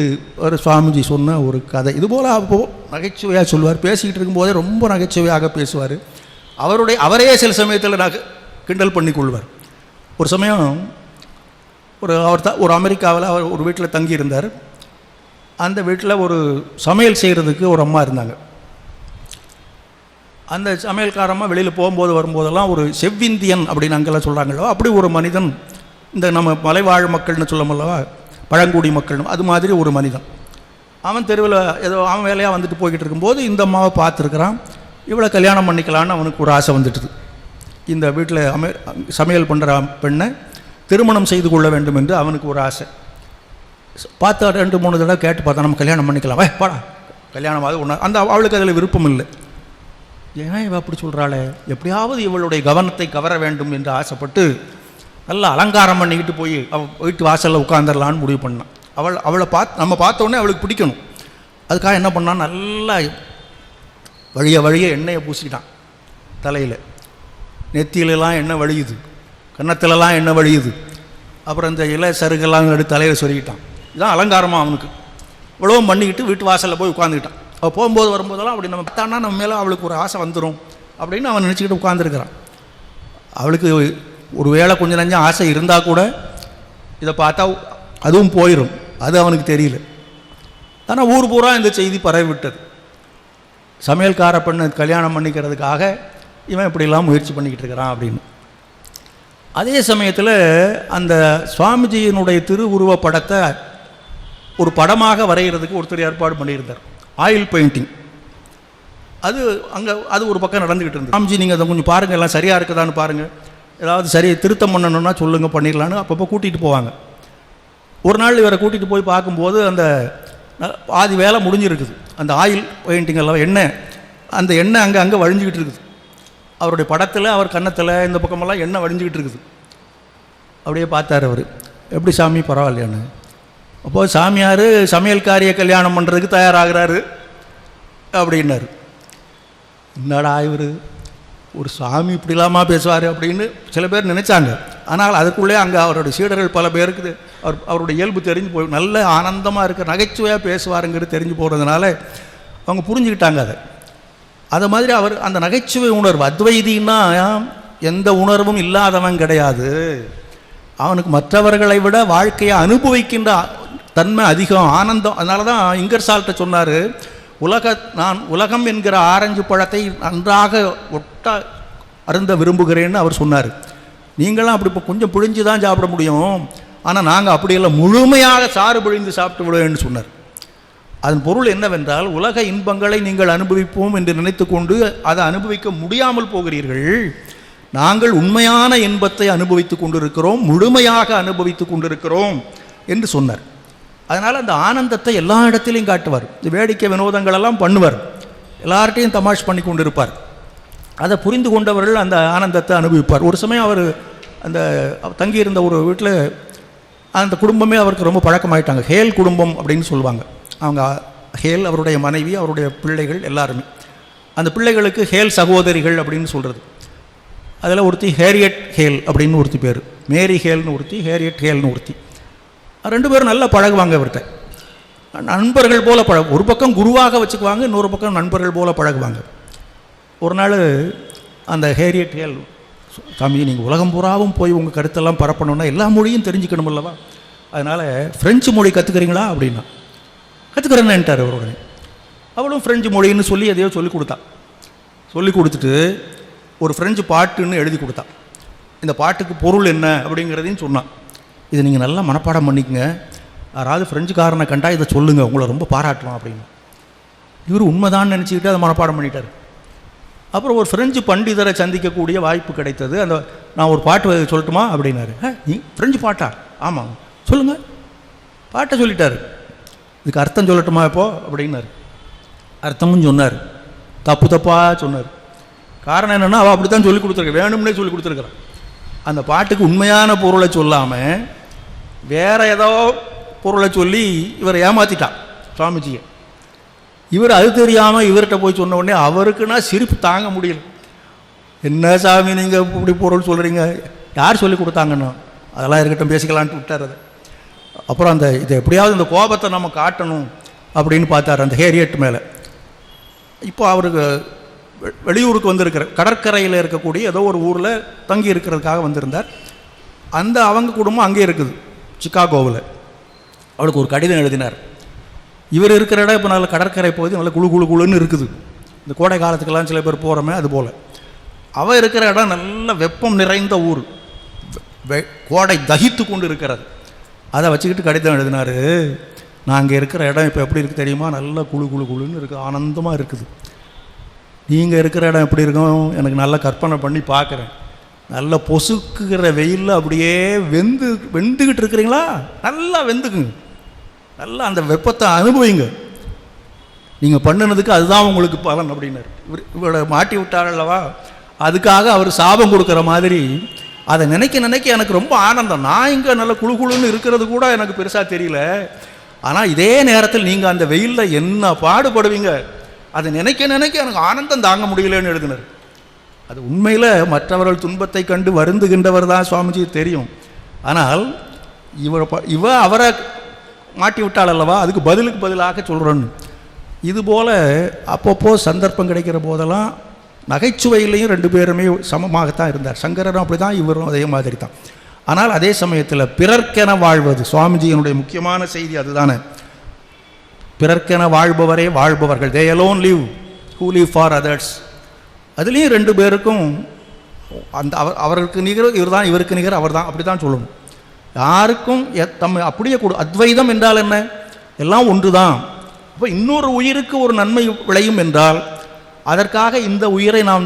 ஒரு சுவாமிஜி சொன்ன ஒரு கதை. இதுபோல் அப்போது நகைச்சுவையாக சொல்லுவார். பேசிக்கிட்டு இருக்கும்போதே ரொம்ப நகைச்சுவையாக பேசுவார். அவரே சில சமயத்தில் கிண்டல் பண்ணி கொள்வார். ஒரு சமயம் ஒரு அமெரிக்காவில் அவர் ஒரு வீட்டில் தங்கியிருந்தார். அந்த வீட்டில் ஒரு சமையல் செய்கிறதுக்கு ஒரு அம்மா இருந்தாங்க. அந்த சமையல்காரமாக வெளியில் போகும்போது வரும்போதெல்லாம் ஒரு செவ்விந்தியன் அப்படின்னு அங்கெல்லாம் சொல்கிறாங்களோ, அப்படி ஒரு மனிதன், இந்த நம்ம மலைவாழ் மக்கள்னு சொல்லமல்லவா, பழங்குடி மக்கள், அது மாதிரி ஒரு மனிதன். அவன் தெருவில் ஏதோ அவன் வேலையாக வந்துட்டு போய்கிட்டு இருக்கும்போது இந்த அம்மாவை பார்த்துருக்குறான். இவளை கல்யாணம் பண்ணிக்கலான்னு அவனுக்கு ஒரு ஆசை வந்துட்டுது. இந்த வீட்டில் சமையல் பண்ணுற பெண்ணை திருமணம் செய்து கொள்ள வேண்டும் என்று அவனுக்கு ஒரு ஆசை. பார்த்தா 2-3 தடவை கேட்டு பார்த்தா நம்ம கல்யாணம் பண்ணிக்கலாம், பாடா கல்யாணம் அது ஒன்று. அந்த அவளுக்கு அதில் விருப்பம் இல்லை. ஏன் இவ அப்படி சொல்கிறாளே, எப்படியாவது இவளுடைய கவனத்தை கவர வேண்டும் என்று ஆசைப்பட்டு நல்லா அலங்காரம் பண்ணிக்கிட்டு போய் அவள் வீட்டு வாசலில் உட்காந்துடலான்னு முடிவு பண்ணான். அவளை நம்ம பார்த்தோன்னே அவளுக்கு பிடிக்கணும். அதுக்காக என்ன பண்ணான், நல்லா வழிய எண்ணெயை பூசிக்கிட்டான். தலையில் நெத்தியிலலாம் எண்ணெய் வழியுது, கன்னத்திலலாம் எண்ணெய் வழியுது. அப்புறம் இந்த இலை சருகெல்லாம் எடுத்து தலையில் சொருகிட்டான். இதுதான் அலங்காரமாக அவனுக்கு. இவ்வளவும் பண்ணிக்கிட்டு வீட்டு வாசலில் போய் உட்காந்துக்கிட்டான். அவள் போகும்போது வரும்போதெல்லாம் அப்படி நம்ம பார்த்தான்னா நம்ம மேலே அவளுக்கு ஒரு ஆசை வந்துடும் அப்படின்னு அவன் நினச்சிக்கிட்டு உட்காந்துருக்கிறான். அவளுக்கு ஒரு வேளை கொஞ்சம் நஞ்சம் ஆசை இருந்தால் கூட இதை பார்த்தா அதுவும் போயிடும். அது அவனுக்கு தெரியல. ஆனால் ஊர் பூரா இந்த செய்தி பரவி விட்டது. சமையல்கார பெண்ணை கல்யாணம் பண்ணிக்கிறதுக்காக இவன் இப்படிலாம் முயற்சி பண்ணிக்கிட்டு இருக்கிறான் அப்படின்னு. அதே சமயத்தில் அந்த சுவாமிஜியினுடைய திருவுருவ படத்தை ஒரு படமாக வரைகிறதுக்கு ஒருத்தர் ஏற்பாடு பண்ணியிருந்தார். Oil painting. அது ஒரு பக்கம் நடந்துக்கிட்டு இருந்தது. சுவாமிஜி நீங்கள் அதை கொஞ்சம் பாருங்கள், எல்லாம் சரியாக இருக்குதான்னு பாருங்கள், ஏதாவது சரி திருத்தம் பண்ணணுன்னா சொல்லுங்கள், பண்ணிடலான்னு அப்பப்போ கூட்டிகிட்டு போவாங்க. ஒரு நாள் இவரை கூட்டிகிட்டு போய் பார்க்கும்போது அந்த பாதி வேலை முடிஞ்சிருக்குது. அந்த ஆயில் பெயிண்டிங் எல்லாம் அந்த எண்ணெய் அங்கே வழிஞ்சிக்கிட்டு இருக்குது. அவருடைய படத்தில் அவர் கன்னத்தில் இந்த பக்கமெல்லாம் எண்ணெய் வழிஞ்சிக்கிட்டு இருக்குது. அப்படியே பார்த்தார் அவர். எப்படி சாமி பரவாயில்லையான்னு. அப்போது சாமியார் சமையல்காரியை கல்யாணம் பண்ணுறதுக்கு தயாராகிறாரு அப்படின்னாரு. என்னடா இவர் ஒரு சாமி இப்படிலாமா பேசுவார் அப்படின்னு சில பேர் நினைச்சாங்க. ஆனால் அதுக்குள்ளே அங்கே அவருடைய சீடர்கள் பல பேருக்கு அவருடைய இயல்பு தெரிஞ்சு போய் நல்ல ஆனந்தமாக இருக்க நகைச்சுவையாக பேசுவாருங்கிறது தெரிஞ்சு போகிறதுனால அவங்க புரிஞ்சுக்கிட்டாங்க அதை மாதிரி அவர் அந்த நகைச்சுவை உணர்வு. அத்வைதின்னா எந்த உணர்வும் இல்லாதவன் கிடையாது. அவனுக்கு மற்றவர்களை விட வாழ்க்கையை அனுபவிக்கின்ற தன்மை அதிகம், ஆனந்தம். அதனால தான் இங்கர்சால்ட்ட சொன்னார், நான் உலகம் என்கிற ஆரஞ்சு பழத்தை நன்றாக ஒட்டா அருந்த விரும்புகிறேன்னு அவர் சொன்னார். நீங்களாம் அப்படி இப்போ கொஞ்சம் பிழிஞ்சு தான் சாப்பிட முடியும், ஆனால் நாங்கள் அப்படியெல்லாம் முழுமையாக சாறு பிழிந்து சாப்பிட்டு விடுவேன்னு சொன்னார். அதன் பொருள் என்னவென்றால், உலக இன்பங்களை நீங்கள் அனுபவிப்போம் என்று நினைத்து கொண்டு அதை அனுபவிக்க முடியாமல் போகிறீர்கள். நாங்கள் உண்மையான இன்பத்தை அனுபவித்து கொண்டிருக்கிறோம், முழுமையாக அனுபவித்து கொண்டிருக்கிறோம் என்று சொன்னார். அதனால் அந்த ஆனந்தத்தை எல்லா இடத்திலையும் காட்டுவார். இந்த வேடிக்கை வினோதங்களெல்லாம் பண்ணுவார், எல்லார்ட்டையும் தமாஷ் பண்ணி கொண்டு இருப்பார். அதை புரிந்து கொண்டவர்கள் அந்த ஆனந்தத்தை அனுபவிப்பார். ஒரு சமயம் அவர் அந்த தங்கியிருந்த ஒரு வீட்டில் அந்த குடும்பமே அவருக்கு ரொம்ப பழக்கமாயிட்டாங்க. ஹேல் குடும்பம் அப்படின்னு சொல்லுவாங்க. அவங்க ஹேல், அவருடைய மனைவி, அவருடைய பிள்ளைகள் எல்லாருமே. அந்த பிள்ளைகளுக்கு ஹேல் சகோதரிகள் அப்படின்னு சொல்கிறது. அதில் ஒருத்தி ஹேரியட் ஹேல் அப்படின்னு ஒருத்தி பேர், மேரி ஹேல்னு ஒருத்தி, ஹேரியட் ஹேல்னு ஒருத்தி. 2 பேரும் நல்லா பழகுவாங்க. அவர்கிட்ட நண்பர்கள் போல் ஒரு பக்கம் குருவாக வச்சுக்குவாங்க, இன்னொரு பக்கம் நண்பர்கள் போல் பழகுவாங்க. ஒரு நாள் அந்த ஹேரியட் ஹேல், சாமி நீங்கள் உலகம் பூராவும் போய் உங்கள் கருத்தெல்லாம் பரப்பணுன்னா எல்லா மொழியும் தெரிஞ்சுக்கணும் அல்லவா, அதனால் ஃப்ரெஞ்சு மொழி கற்றுக்கிறீங்களா அப்படின்னா. கற்றுக்கிறேன்னுட்டார் அவருடனே. அவளும் ஃப்ரெஞ்சு மொழின்னு சொல்லி எதையோ சொல்லிக் கொடுத்தா. சொல்லி கொடுத்துட்டு ஒரு ஃப்ரெஞ்சு பாட்டுன்னு எழுதி கொடுத்தா. இந்த பாட்டுக்கு பொருள் என்ன அப்படிங்கிறதையும் சொன்னான். இதை நீங்கள் நல்லா மனப்பாடம் பண்ணிக்கங்க, யாராவது ஃப்ரெஞ்சுக்காரனை கண்டா இதை சொல்லுங்கள், உங்களை ரொம்ப பாராட்டுவான் அப்படின்னு. இவர் உண்மைதான் நினச்சிக்கிட்டு அதை மனப்பாடம் பண்ணிட்டார். அப்புறம் ஒரு ஃப்ரெஞ்சு பண்டிதரை சந்திக்கக்கூடிய வாய்ப்பு கிடைத்தது. நான் ஒரு பாட்டு சொல்லட்டுமா அப்படின்னாரு. நீ ஃப்ரெஞ்சு பாட்டா? ஆமாம் சொல்லுங்கள். பாட்டை சொல்லிட்டார். இதுக்கு அர்த்தம் சொல்லட்டுமா இப்போ அப்படின்னாரு. அர்த்தமும் சொன்னார், தப்பாக சொன்னார். காரணம் என்னென்னா, அவள் அப்படி தான் சொல்லி கொடுத்துருக்க, வேணும்னே சொல்லி கொடுத்துருக்குறான். அந்த பாட்டுக்கு உண்மையான பொருளை சொல்லாமல் வேறு ஏதோ பொருளை சொல்லி இவரை ஏமாற்றிட்டான் சுவாமிஜியை. இவர் அது தெரியாமல் இவர்கிட்ட போய் சொன்ன உடனே அவருக்குன்னா சிரிப்பு தாங்க முடியல. என்ன சாமி நீங்கள் இப்படி பொருள் சொல்கிறீங்க, யார் சொல்லி கொடுத்தாங்கன்னு. அதெல்லாம் இருக்கட்டும், பேசிக்கலான்ட்டு விட்டார் அதை. அப்புறம் இதை எப்படியாவது இந்த கோபத்தை நம்ம காட்டணும் அப்படின்னு பார்த்தார் அந்த ஹேரியட் மேலே. இப்போ அவருக்கு வெளியூருக்கு வந்திருக்கிற, கடற்கரையில் இருக்கக்கூடிய ஏதோ ஒரு ஊரில் தங்கி இருக்கிறதுக்காக வந்திருந்தார். அவங்க குடும்பம் அங்கே இருக்குது, சிக்காகோவில். அவளுக்கு ஒரு கடிதம் எழுதினார். இவர் இருக்கிற இடம் இப்போ நல்ல கடற்கரை பகுதி, நல்ல குழு குழு குழுன்னு இருக்குது. இந்த கோடை காலத்துக்கெல்லாம் சில பேர் போகிறோமே அது போல். அவள் இருக்கிற இடம் நல்ல வெப்பம் நிறைந்த ஊர், கோடை தகித்து கொண்டு இருக்கிறது. அதை வச்சுக்கிட்டு கடிதம் எழுதினார். நான் அங்கே இருக்கிற இடம் இப்போ எப்படி இருக்குது தெரியுமா? நல்ல குழு குழு குழுன்னு இருக்குது, ஆனந்தமாக இருக்குது. நீங்கள் இருக்கிற இடம் எப்படி இருக்கும் எனக்கு நல்லா கற்பனை பண்ணி பார்க்குறேன். நல்ல பொசுக்குகிற வெயிலில் அப்படியே வெந்துக்கிட்டு இருக்கிறீங்களா? நல்லா வெந்துக்குங்க, நல்லா அந்த வெப்பத்தை அனுபவிங்க. நீங்கள் பண்ணினதுக்கு அதுதான் உங்களுக்கு பலன் அப்படின்னாரு. இவரை மாட்டி விட்டார் அல்லவா, அதுக்காக அவர் சாபம் கொடுக்குற மாதிரி. அதை நினைக்க நினைக்க எனக்கு ரொம்ப ஆனந்தம். நான் இங்கே நல்ல குழு குழுன்னு இருக்கிறது கூட எனக்கு பெருசாக தெரியல. ஆனால் இதே நேரத்தில் நீங்கள் அந்த வெயிலில் என்ன பாடுபடுவீங்க, அதை நினைக்க நினைக்க எனக்கு ஆனந்தம் தாங்க முடியலன்னு எழுதினார். அது உண்மையில் மற்றவர்கள் துன்பத்தை கண்டு வருந்துகின்றவர் தான் சுவாமிஜி தெரியும். ஆனால் இவ அவரை மாட்டி விட்டாள் அல்லவா, அதுக்கு பதிலாக சொல்கிறேன்னு. இதுபோல் அப்பப்போ சந்தர்ப்பம் கிடைக்கிற போதெல்லாம் நகைச்சுவையிலையும் ரெண்டு பேருமே சமமாகத்தான் இருந்தார். சங்கரரும் அப்படி தான், இவரும் அதே மாதிரி தான். ஆனால் அதே சமயத்தில் பிறர்க்கென வாழ்வது, சுவாமிஜியினுடைய முக்கியமான செய்தி அதுதானே. பிறர்க்கென வாழ்பவரே வாழ்பவர்கள், they alone live who live for others. அதுலேயும் ரெண்டு பேருக்கும் அந்த அவருக்கு நிகர் இவர் தான், இவருக்கு நிகர் அவர் தான், அப்படி தான் சொல்லணும். யாருக்கும் அப்படியே அத்வைதம் என்றால் என்ன? எல்லாம் ஒன்று தான். அப்போ இன்னொரு உயிருக்கு ஒரு நன்மை விளையும் என்றால் அதற்காக இந்த உயிரை நாம்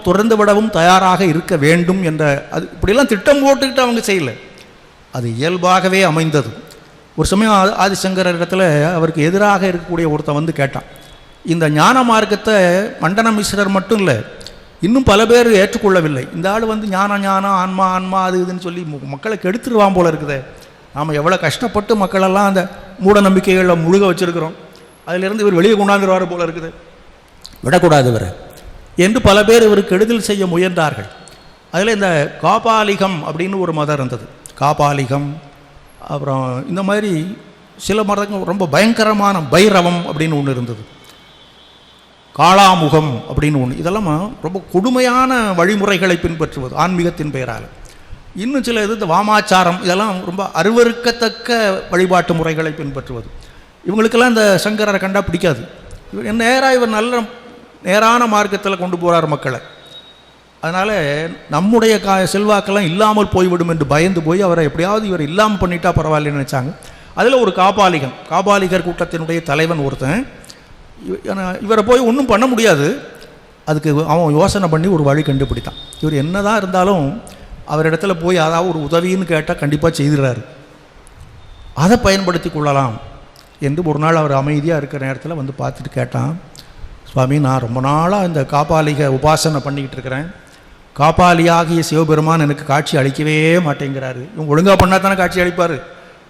துறந்து விடவும் தயாராக இருக்க வேண்டும் என்ற, அது இப்படிலாம் திட்டம் போட்டுக்கிட்டு அவங்க செய்யலை, அது இயல்பாகவே அமைந்தது. ஒரு சமயம் ஆதிசங்கர இடத்துல அவருக்கு எதிராக இருக்கக்கூடிய ஒருத்தன் வந்து கேட்டான். இந்த ஞான மார்க்கத்தை மண்டன மிஸ்ரர் மட்டும் இல்லை, இன்னும் பல பேர் ஏற்றுக்கொள்ளவில்லை. இந்த ஆள் வந்து ஞானம் ஆன்மா ஆன்மா அது இதுன்னு சொல்லி மக்களை கெடுத்துருவான் போல இருக்குதே. நாம் எவ்வளோ கஷ்டப்பட்டு மக்களெல்லாம் அந்த மூட நம்பிக்கைகளில் முழுக வச்சுருக்கிறோம், அதிலிருந்து இவர் வெளியே கொண்டாந்துருவார் போல இருக்குது, விடக்கூடாது இவர் என்று பல பேர் இவருக்கு கெடுதல் செய்ய முயன்றார்கள். அதில் இந்த காபாலிகம் அப்படின்னு ஒரு மதம் இருந்தது. காபாலிகம், அப்புறம் இந்த மாதிரி சில மதங்கள், ரொம்ப பயங்கரமான பைரவம் அப்படின்னு ஒன்று இருந்தது, காளாமுகம் அப்படின்னு ஒன்று. இதெல்லாம் ரொம்ப கொடுமையான வழிமுறைகளை பின்பற்றுவது ஆன்மீகத்தின் பெயரால். இன்னும் சில இது இந்த வாமாச்சாரம், இதெல்லாம் ரொம்ப அருவருக்கத்தக்க வழிபாட்டு முறைகளை பின்பற்றுவது. இவங்களுக்கெல்லாம் இந்த சங்கரரை கண்டா பிடிக்காது. இவர் நல்ல நேரான மார்க்கத்தில் கொண்டு போகிறார் மக்களை. அதனால் நம்முடைய செல்வாக்கெல்லாம் இல்லாமல் போய்விடும் என்று பயந்து போய் அவரை எப்படியாவது இவர் இல்லாமல் பண்ணிட்டா பரவாயில்லன்னு நினச்சாங்க. அதில் ஒரு காபாலிகர் கூட்டத்தினுடைய தலைவன் ஒருத்தன், இவரை போய் ஒன்றும் பண்ண முடியாது. அதுக்கு அவன் யோசனை பண்ணி ஒரு வழி கண்டுபிடித்தான். இவர் என்ன தான் இருந்தாலும் அவரிடத்துல போய் அதாவது ஒரு உதவின்னு கேட்டால் கண்டிப்பாக செய்துறாரு, அதை பயன்படுத்தி கொள்ளலாம் என்று ஒரு நாள் அவர் அமைதியாக இருக்கிற நேரத்தில் வந்து பார்த்துட்டு கேட்டான், சுவாமி நான் ரொம்ப நாளாக இந்த காபாலிக உபாசனை பண்ணிக்கிட்டு இருக்கிறேன், காபாலியாகிய சிவபெருமான் எனக்கு காட்சி அளிக்கவே மாட்டேங்கிறாரு. இவன் ஒழுங்காக பண்ணால் தானே காட்சி அளிப்பார்,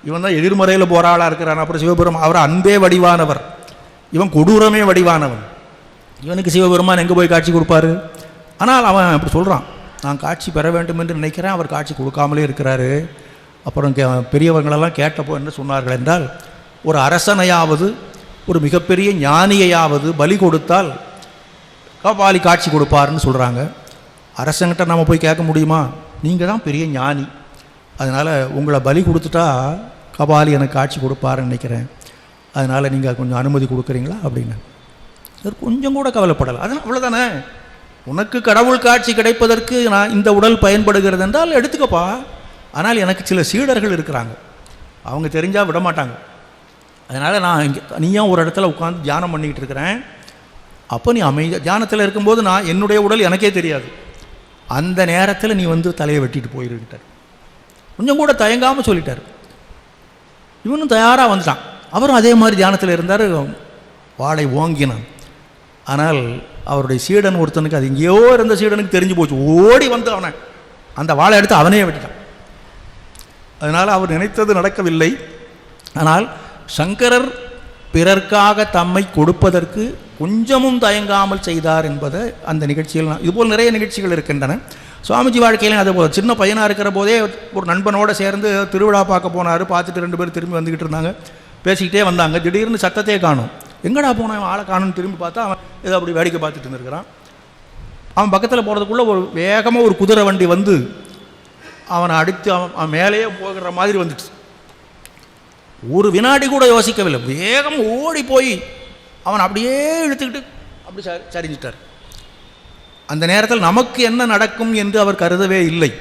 இவன் தான் எதிர்மறையில் போகிற ஆளாக இருக்கிறான். அப்புறம் சிவபெருமான் அவர் அன்பே வடிவானவர், இவன் கொடூரமே வடிவானவன், இவனுக்கு சிவபெருமான் எங்கே போய் காட்சி கொடுப்பாரு? ஆனால் அவன் அப்படி சொல்கிறான், நான் காட்சி பெற வேண்டும் என்று நினைக்கிறேன், அவர் காட்சி கொடுக்காமலே இருக்கிறாரு. அப்புறம் பெரியவர்களெல்லாம் கேட்டப்போ என்ன சொன்னார்கள் என்றால், ஒரு அரசனையாவது ஒரு மிகப்பெரிய ஞானியையாவது பலி கொடுத்தால் காபாலி காட்சி கொடுப்பாருன்னு சொல்கிறாங்க. அரசங்கிட்ட நம்ம போய் கேட்க முடியுமா? நீங்கள் தான் பெரிய ஞானி, அதனால் உங்களை பலி கொடுத்துட்டா கபாலி எனக்கு காட்சி கொடுப்பாருன்னு நினைக்கிறேன், அதனால் நீங்கள் கொஞ்சம் அனுமதி கொடுக்குறீங்களா அப்படின்னு. கொஞ்சம் கூட கவலைப்படலை. அதனால் அவ்வளோதானே, உனக்கு கடவுள் காட்சி கிடைப்பதற்கு நான் இந்த உடல் பயன்படுகிறது என்றால் எடுத்துக்கப்பா. ஆனால் எனக்கு சில சீடர்கள் இருக்கிறாங்க, அவங்க தெரிஞ்சால் விட மாட்டாங்க. அதனால் நான் இங்கே தனியாக ஒரு இடத்துல உட்காந்து தியானம் பண்ணிக்கிட்டு இருக்கிறேன். அப்போ நீ அமைதியாக தியானத்தில் இருக்கும்போது நான் என்னுடைய உடல் எனக்கே தெரியாது, அந்த நேரத்தில் நீ வந்து தலையை வெட்டிட்டு போயிருக்கிட்டார். கொஞ்சம் கூட தயங்காமல் சொல்லிட்டார். இவனும் தயாராக வந்துட்டான். அவரும் அதே மாதிரி தியானத்தில் இருந்தார், வாளை ஓங்கினான். ஆனால் அவருடைய சீடன் ஒருத்தனுக்கு, அது எங்கேயோ இருந்த சீடனுக்கு தெரிஞ்சு போச்சு. ஓடி வந்து அவனை அந்த வாளை எடுத்து அவனே வெட்டிட்டான். அதனால் அவர் நினைத்தது நடக்கவில்லை. ஆனால் சங்கரர் பிறர்க்காக தம்மை கொடுப்பதற்கு கொஞ்சமும் தயங்காமல் செய்தார் என்பதை அந்த நிகழ்ச்சியில் இதுபோல் நிறைய நிகழ்ச்சிகள் இருக்கின்றன. சுவாமிஜி வாழ்க்கையிலும் அதே போல் சின்ன பையனாக இருக்கிற போதே ஒரு நண்பனோடு சேர்ந்து திருவிழா பார்க்க போனார். பார்த்துட்டு 2 பேர் திரும்பி வந்துக்கிட்டு இருந்தாங்க, பேசிக்கிட்டே வந்தாங்க. திடீர்னு சத்தத்தையே காணும், எங்கடா போனான் ஆளை காணும்னு திரும்பி பார்த்தா அவன் ஏதோ அப்படி வேடிக்கை பார்த்துட்டு இருந்திருக்கிறான். அவன் பக்கத்தில் போகிறதுக்குள்ளே ஒரு வேகமாக ஒரு குதிரை வண்டி வந்து அவனை அடித்து அவன் மேலேயே போகிற மாதிரி வந்துடுச்சு. ஒரு வினாடி கூட யோசிக்கவில்லை, வேகம் ஓடி போய் அவன் அப்படியே இழுத்துக்கிட்டு அப்படி சரிஞ்சிட்டார். அந்த நேரத்தில் நமக்கு என்ன நடக்கும் என்று அவர் கருதவே இல்லை.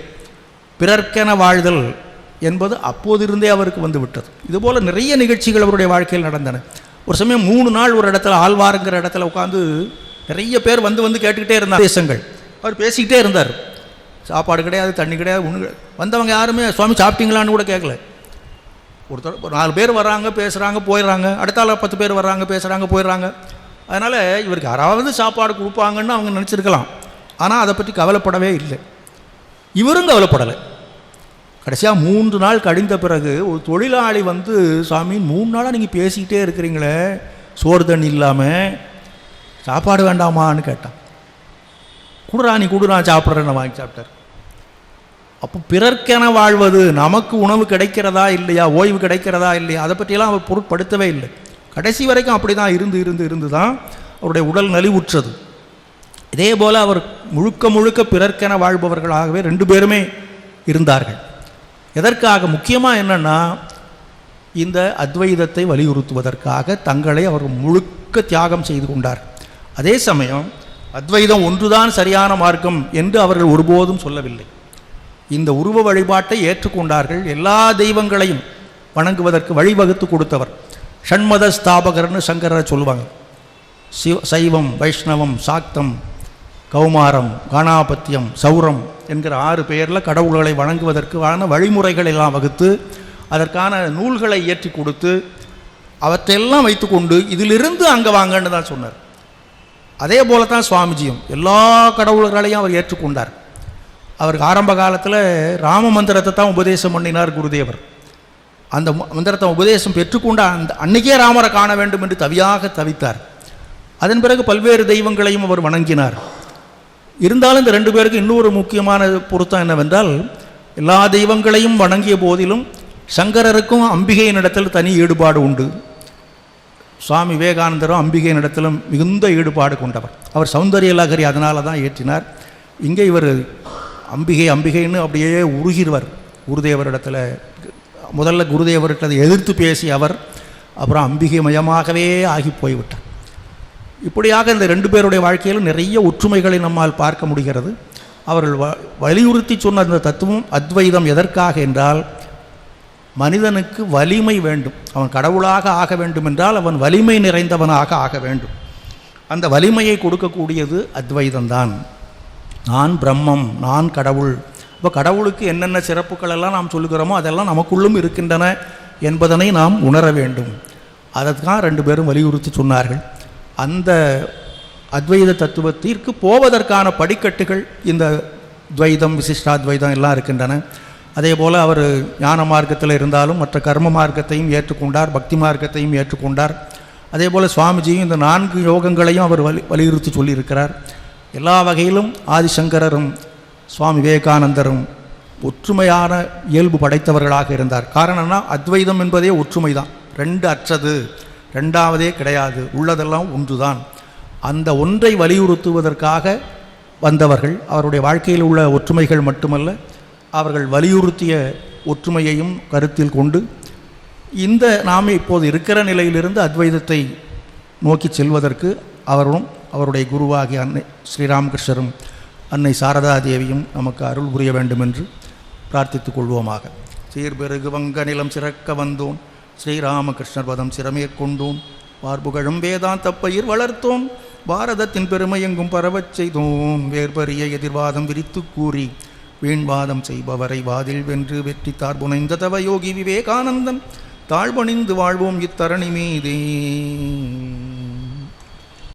பிறர்க்கென வாழ்தல் என்பது அப்போதிருந்தே அவருக்கு வந்து விட்டது. இதுபோல் நிறைய நிகழ்ச்சிகள் அவருடைய வாழ்க்கையில் நடந்தன. ஒரு சமயம் 3 நாள் ஒரு இடத்துல ஆழ்வாருங்கிற இடத்துல உட்காந்து நிறைய பேர் வந்து கேட்டுக்கிட்டே இருந்தார் தேசங்கள். அவர் பேசிக்கிட்டே இருந்தார். சாப்பாடு கிடையாது, தண்ணி கிடையாது, ஒன்று கிடையாது. வந்தவங்க யாருமே சுவாமி சாப்பிட்டீங்களான்னு கூட கேட்கல. ஒரு 4 பேர் வர்றாங்க, பேசுகிறாங்க, போயிடுறாங்க. அடுத்த ஆள் 10 பேர் வர்றாங்க, பேசுகிறாங்க, போயிடுறாங்க. அதனால் இவருக்கு யாராவது சாப்பாடு கொடுப்பாங்கன்னு அவங்க நினச்சிருக்கலாம். ஆனால் அதை பற்றி கவலைப்படவே இல்லை. இவரும் கவலைப்படலை. கடைசியாக 3 நாள் கழிந்த பிறகு ஒரு தொழிலாளி வந்து, சாமி 3 நாளாக நீங்கள் பேசிக்கிட்டே இருக்கிறீங்களே, சோறு தண்ணி இல்லாமல், சாப்பாடு வேண்டாமான்னு கேட்டான். குடுறா, நீ குடு, நான் சாப்பிட்றேன்னு வாங்கி சாப்பிட்டார். அப்போ பிறர்க்கென வாழ்வது, நமக்கு உணவு கிடைக்கிறதா இல்லையா, ஓய்வு கிடைக்கிறதா இல்லையா, அதை பற்றியெல்லாம் அவர் பொருட்படுத்தவே இல்லை. கடைசி வரைக்கும் அப்படி தான் இருந்து தான் அவருடைய உடல் நலிவுற்றது. இதே போல் அவர் முழுக்க பிறர்க்கென வாழ்பவர்களாகவே 2 பேருமே இருந்தார்கள். எதற்காக? முக்கியமாக என்னென்னா, இந்த அத்வைதத்தை வலியுறுத்துவதற்காக தங்களை அவர் முழுக்க தியாகம் செய்து கொண்டார். அதே சமயம் அத்வைதம் ஒன்றுதான் சரியான மார்க்கம் என்று அவர்கள் ஒருபோதும் சொல்லவில்லை. இந்த உருவ வழிபாட்டை ஏற்றுக்கொண்டார்கள். எல்லா தெய்வங்களையும் வணங்குவதற்கு வழிவகுத்து கொடுத்தவர். ஷண்மத ஸ்தாபகர்னு சங்கரரை சொல்லுவாங்க. சைவம், வைஷ்ணவம், சாக்தம், கௌமாரம், கணாபத்தியம், சௌரம் என்கிற 6 பெயரில் கடவுள்களை வணங்குவதற்கான வழிமுறைகள் எல்லாம் வகுத்து அதற்கான நூல்களை இயற்றி கொடுத்து அவற்றையெல்லாம் வைத்துக்கொண்டு இதிலிருந்து அங்கே வாங்கன்னு தான் சொன்னார். அதே போல தான் சுவாமிஜியும் எல்லா கடவுள்களையும் அவர் ஏற்றுக்கொண்டார். அவருக்கு ஆரம்ப காலத்தில் ராம மந்திரத்தை தான் உபதேசம் பண்ணினார் குருதேவர். அந்த மந்திரத்தை உபதேசம் பெற்றுக்கொண்ட அன்னைக்கே ராமரை காண வேண்டும் என்று தவித்தார். அதன் பிறகு பல்வேறு தெய்வங்களையும் அவர் வணங்கினார். இருந்தாலும் இந்த 2 பேருக்கு இன்னொரு முக்கியமான பொருத்தம் என்னவென்றால், எல்லா தெய்வங்களையும் வணங்கிய போதிலும் சங்கரருக்கும் அம்பிகையின் இடத்தில் தனி ஈடுபாடு உண்டு. சுவாமி விவேகானந்தரும் அம்பிகையின் இடத்திலும் மிகுந்த ஈடுபாடு கொண்டவர். அவர் சௌந்தரிய லகரி அதனால தான் ஏற்றினார். இங்கே இவர் அம்பிகைன்னு அப்படியே உருகிறவர். குருதேவரிடத்தில் முதல்ல குருதேவர்கிட்ட எதிர்த்து பேசி அவர் அப்புறம் அம்பிகை மயமாகவே ஆகி போய்விட்டார். இப்படியாக இந்த 2 பேருடைய வாழ்க்கையிலும் நிறைய ஒற்றுமைகளை நம்மால் பார்க்க முடிகிறது. அவர்கள் வலியுறுத்தி சொன்ன அந்த தத்துவம் அத்வைதம் எதற்காக என்றால், மனிதனுக்கு வலிமை வேண்டும். அவன் கடவுளாக ஆக வேண்டும் என்றால் அவன் வலிமை நிறைந்தவனாக ஆக வேண்டும். அந்த வலிமையை கொடுக்கக்கூடியது அத்வைதம்தான். நான் பிரம்மம், நான் கடவுள். இப்போ கடவுளுக்கு என்னென்ன சிறப்புகள் எல்லாம் நாம் சொல்லுகிறோமோ அதெல்லாம் நமக்குள்ளும் இருக்கின்றன என்பதனை நாம் உணர வேண்டும். அதற்காக 2 பேரும் வலியுறுத்தி சொன்னார்கள். அந்த அத்வைத தத்துவத்திற்கு போவதற்கான படிக்கட்டுகள் இந்த துவைதம், விசிஷ்டாத்வைதம் எல்லாம் இருக்கின்றன. அதே போல் அவர் ஞான மார்க்கத்தில் இருந்தாலும் மற்ற கர்ம மார்க்கத்தையும் ஏற்றுக்கொண்டார், பக்தி மார்க்கத்தையும் ஏற்றுக்கொண்டார். அதே போல் சுவாமிஜியும் இந்த 4 யோகங்களையும் அவர் வலியுறுத்தி சொல்லியிருக்கிறார். எல்லா வகையிலும் ஆதிசங்கரரும் சுவாமி விவேகானந்தரும் ஒற்றுமையான இயல்பு படைத்தவர்களாக இருந்தார். காரணம்னா அத்வைதம் என்பதே ஒற்றுமை தான். 2 அற்றது, 2வதே கிடையாது, உள்ளதெல்லாம் ஒன்றுதான். அந்த ஒன்றை வலியுறுத்துவதற்காக வந்தவர்கள். அவருடைய வாழ்க்கையில் உள்ள ஒற்றுமைகள் மட்டுமல்ல, அவர்கள் வலியுறுத்திய ஒற்றுமையையும் கருத்தில் கொண்டு இந்த நாம் இப்போது இருக்கிற நிலையிலிருந்து அத்வைதத்தை நோக்கி செல்வதற்கு அவரும் அவருடைய குருவாகிய அன்னை ஸ்ரீராமகிருஷ்ணரும் அன்னை சாரதா தேவியும் நமக்கு அருள் புரிய வேண்டும் என்று பிரார்த்தித்துக் கொள்வோமாக. சீர்பெருகு வங்க நிலம் சிறக்க வந்தோன், ஸ்ரீராமகிருஷ்ணர் பதம் சிறமேற்கொண்டோன், பார்புகழும் வேதாந்த பயிர் வளர்த்தோம், பாரதத்தின் பெருமை எங்கும் பரவச் செய்தோம், வேர்பரிய எதிர்வாதம் விரித்து கூறி வீண்வாதம் செய்பவரை வாதில் வென்று வெற்றி தார்புனைந்த தவ யோகி விவேகானந்தன் தாழ்பணிந்து வாழ்வோம் இத்தரணி மீதே.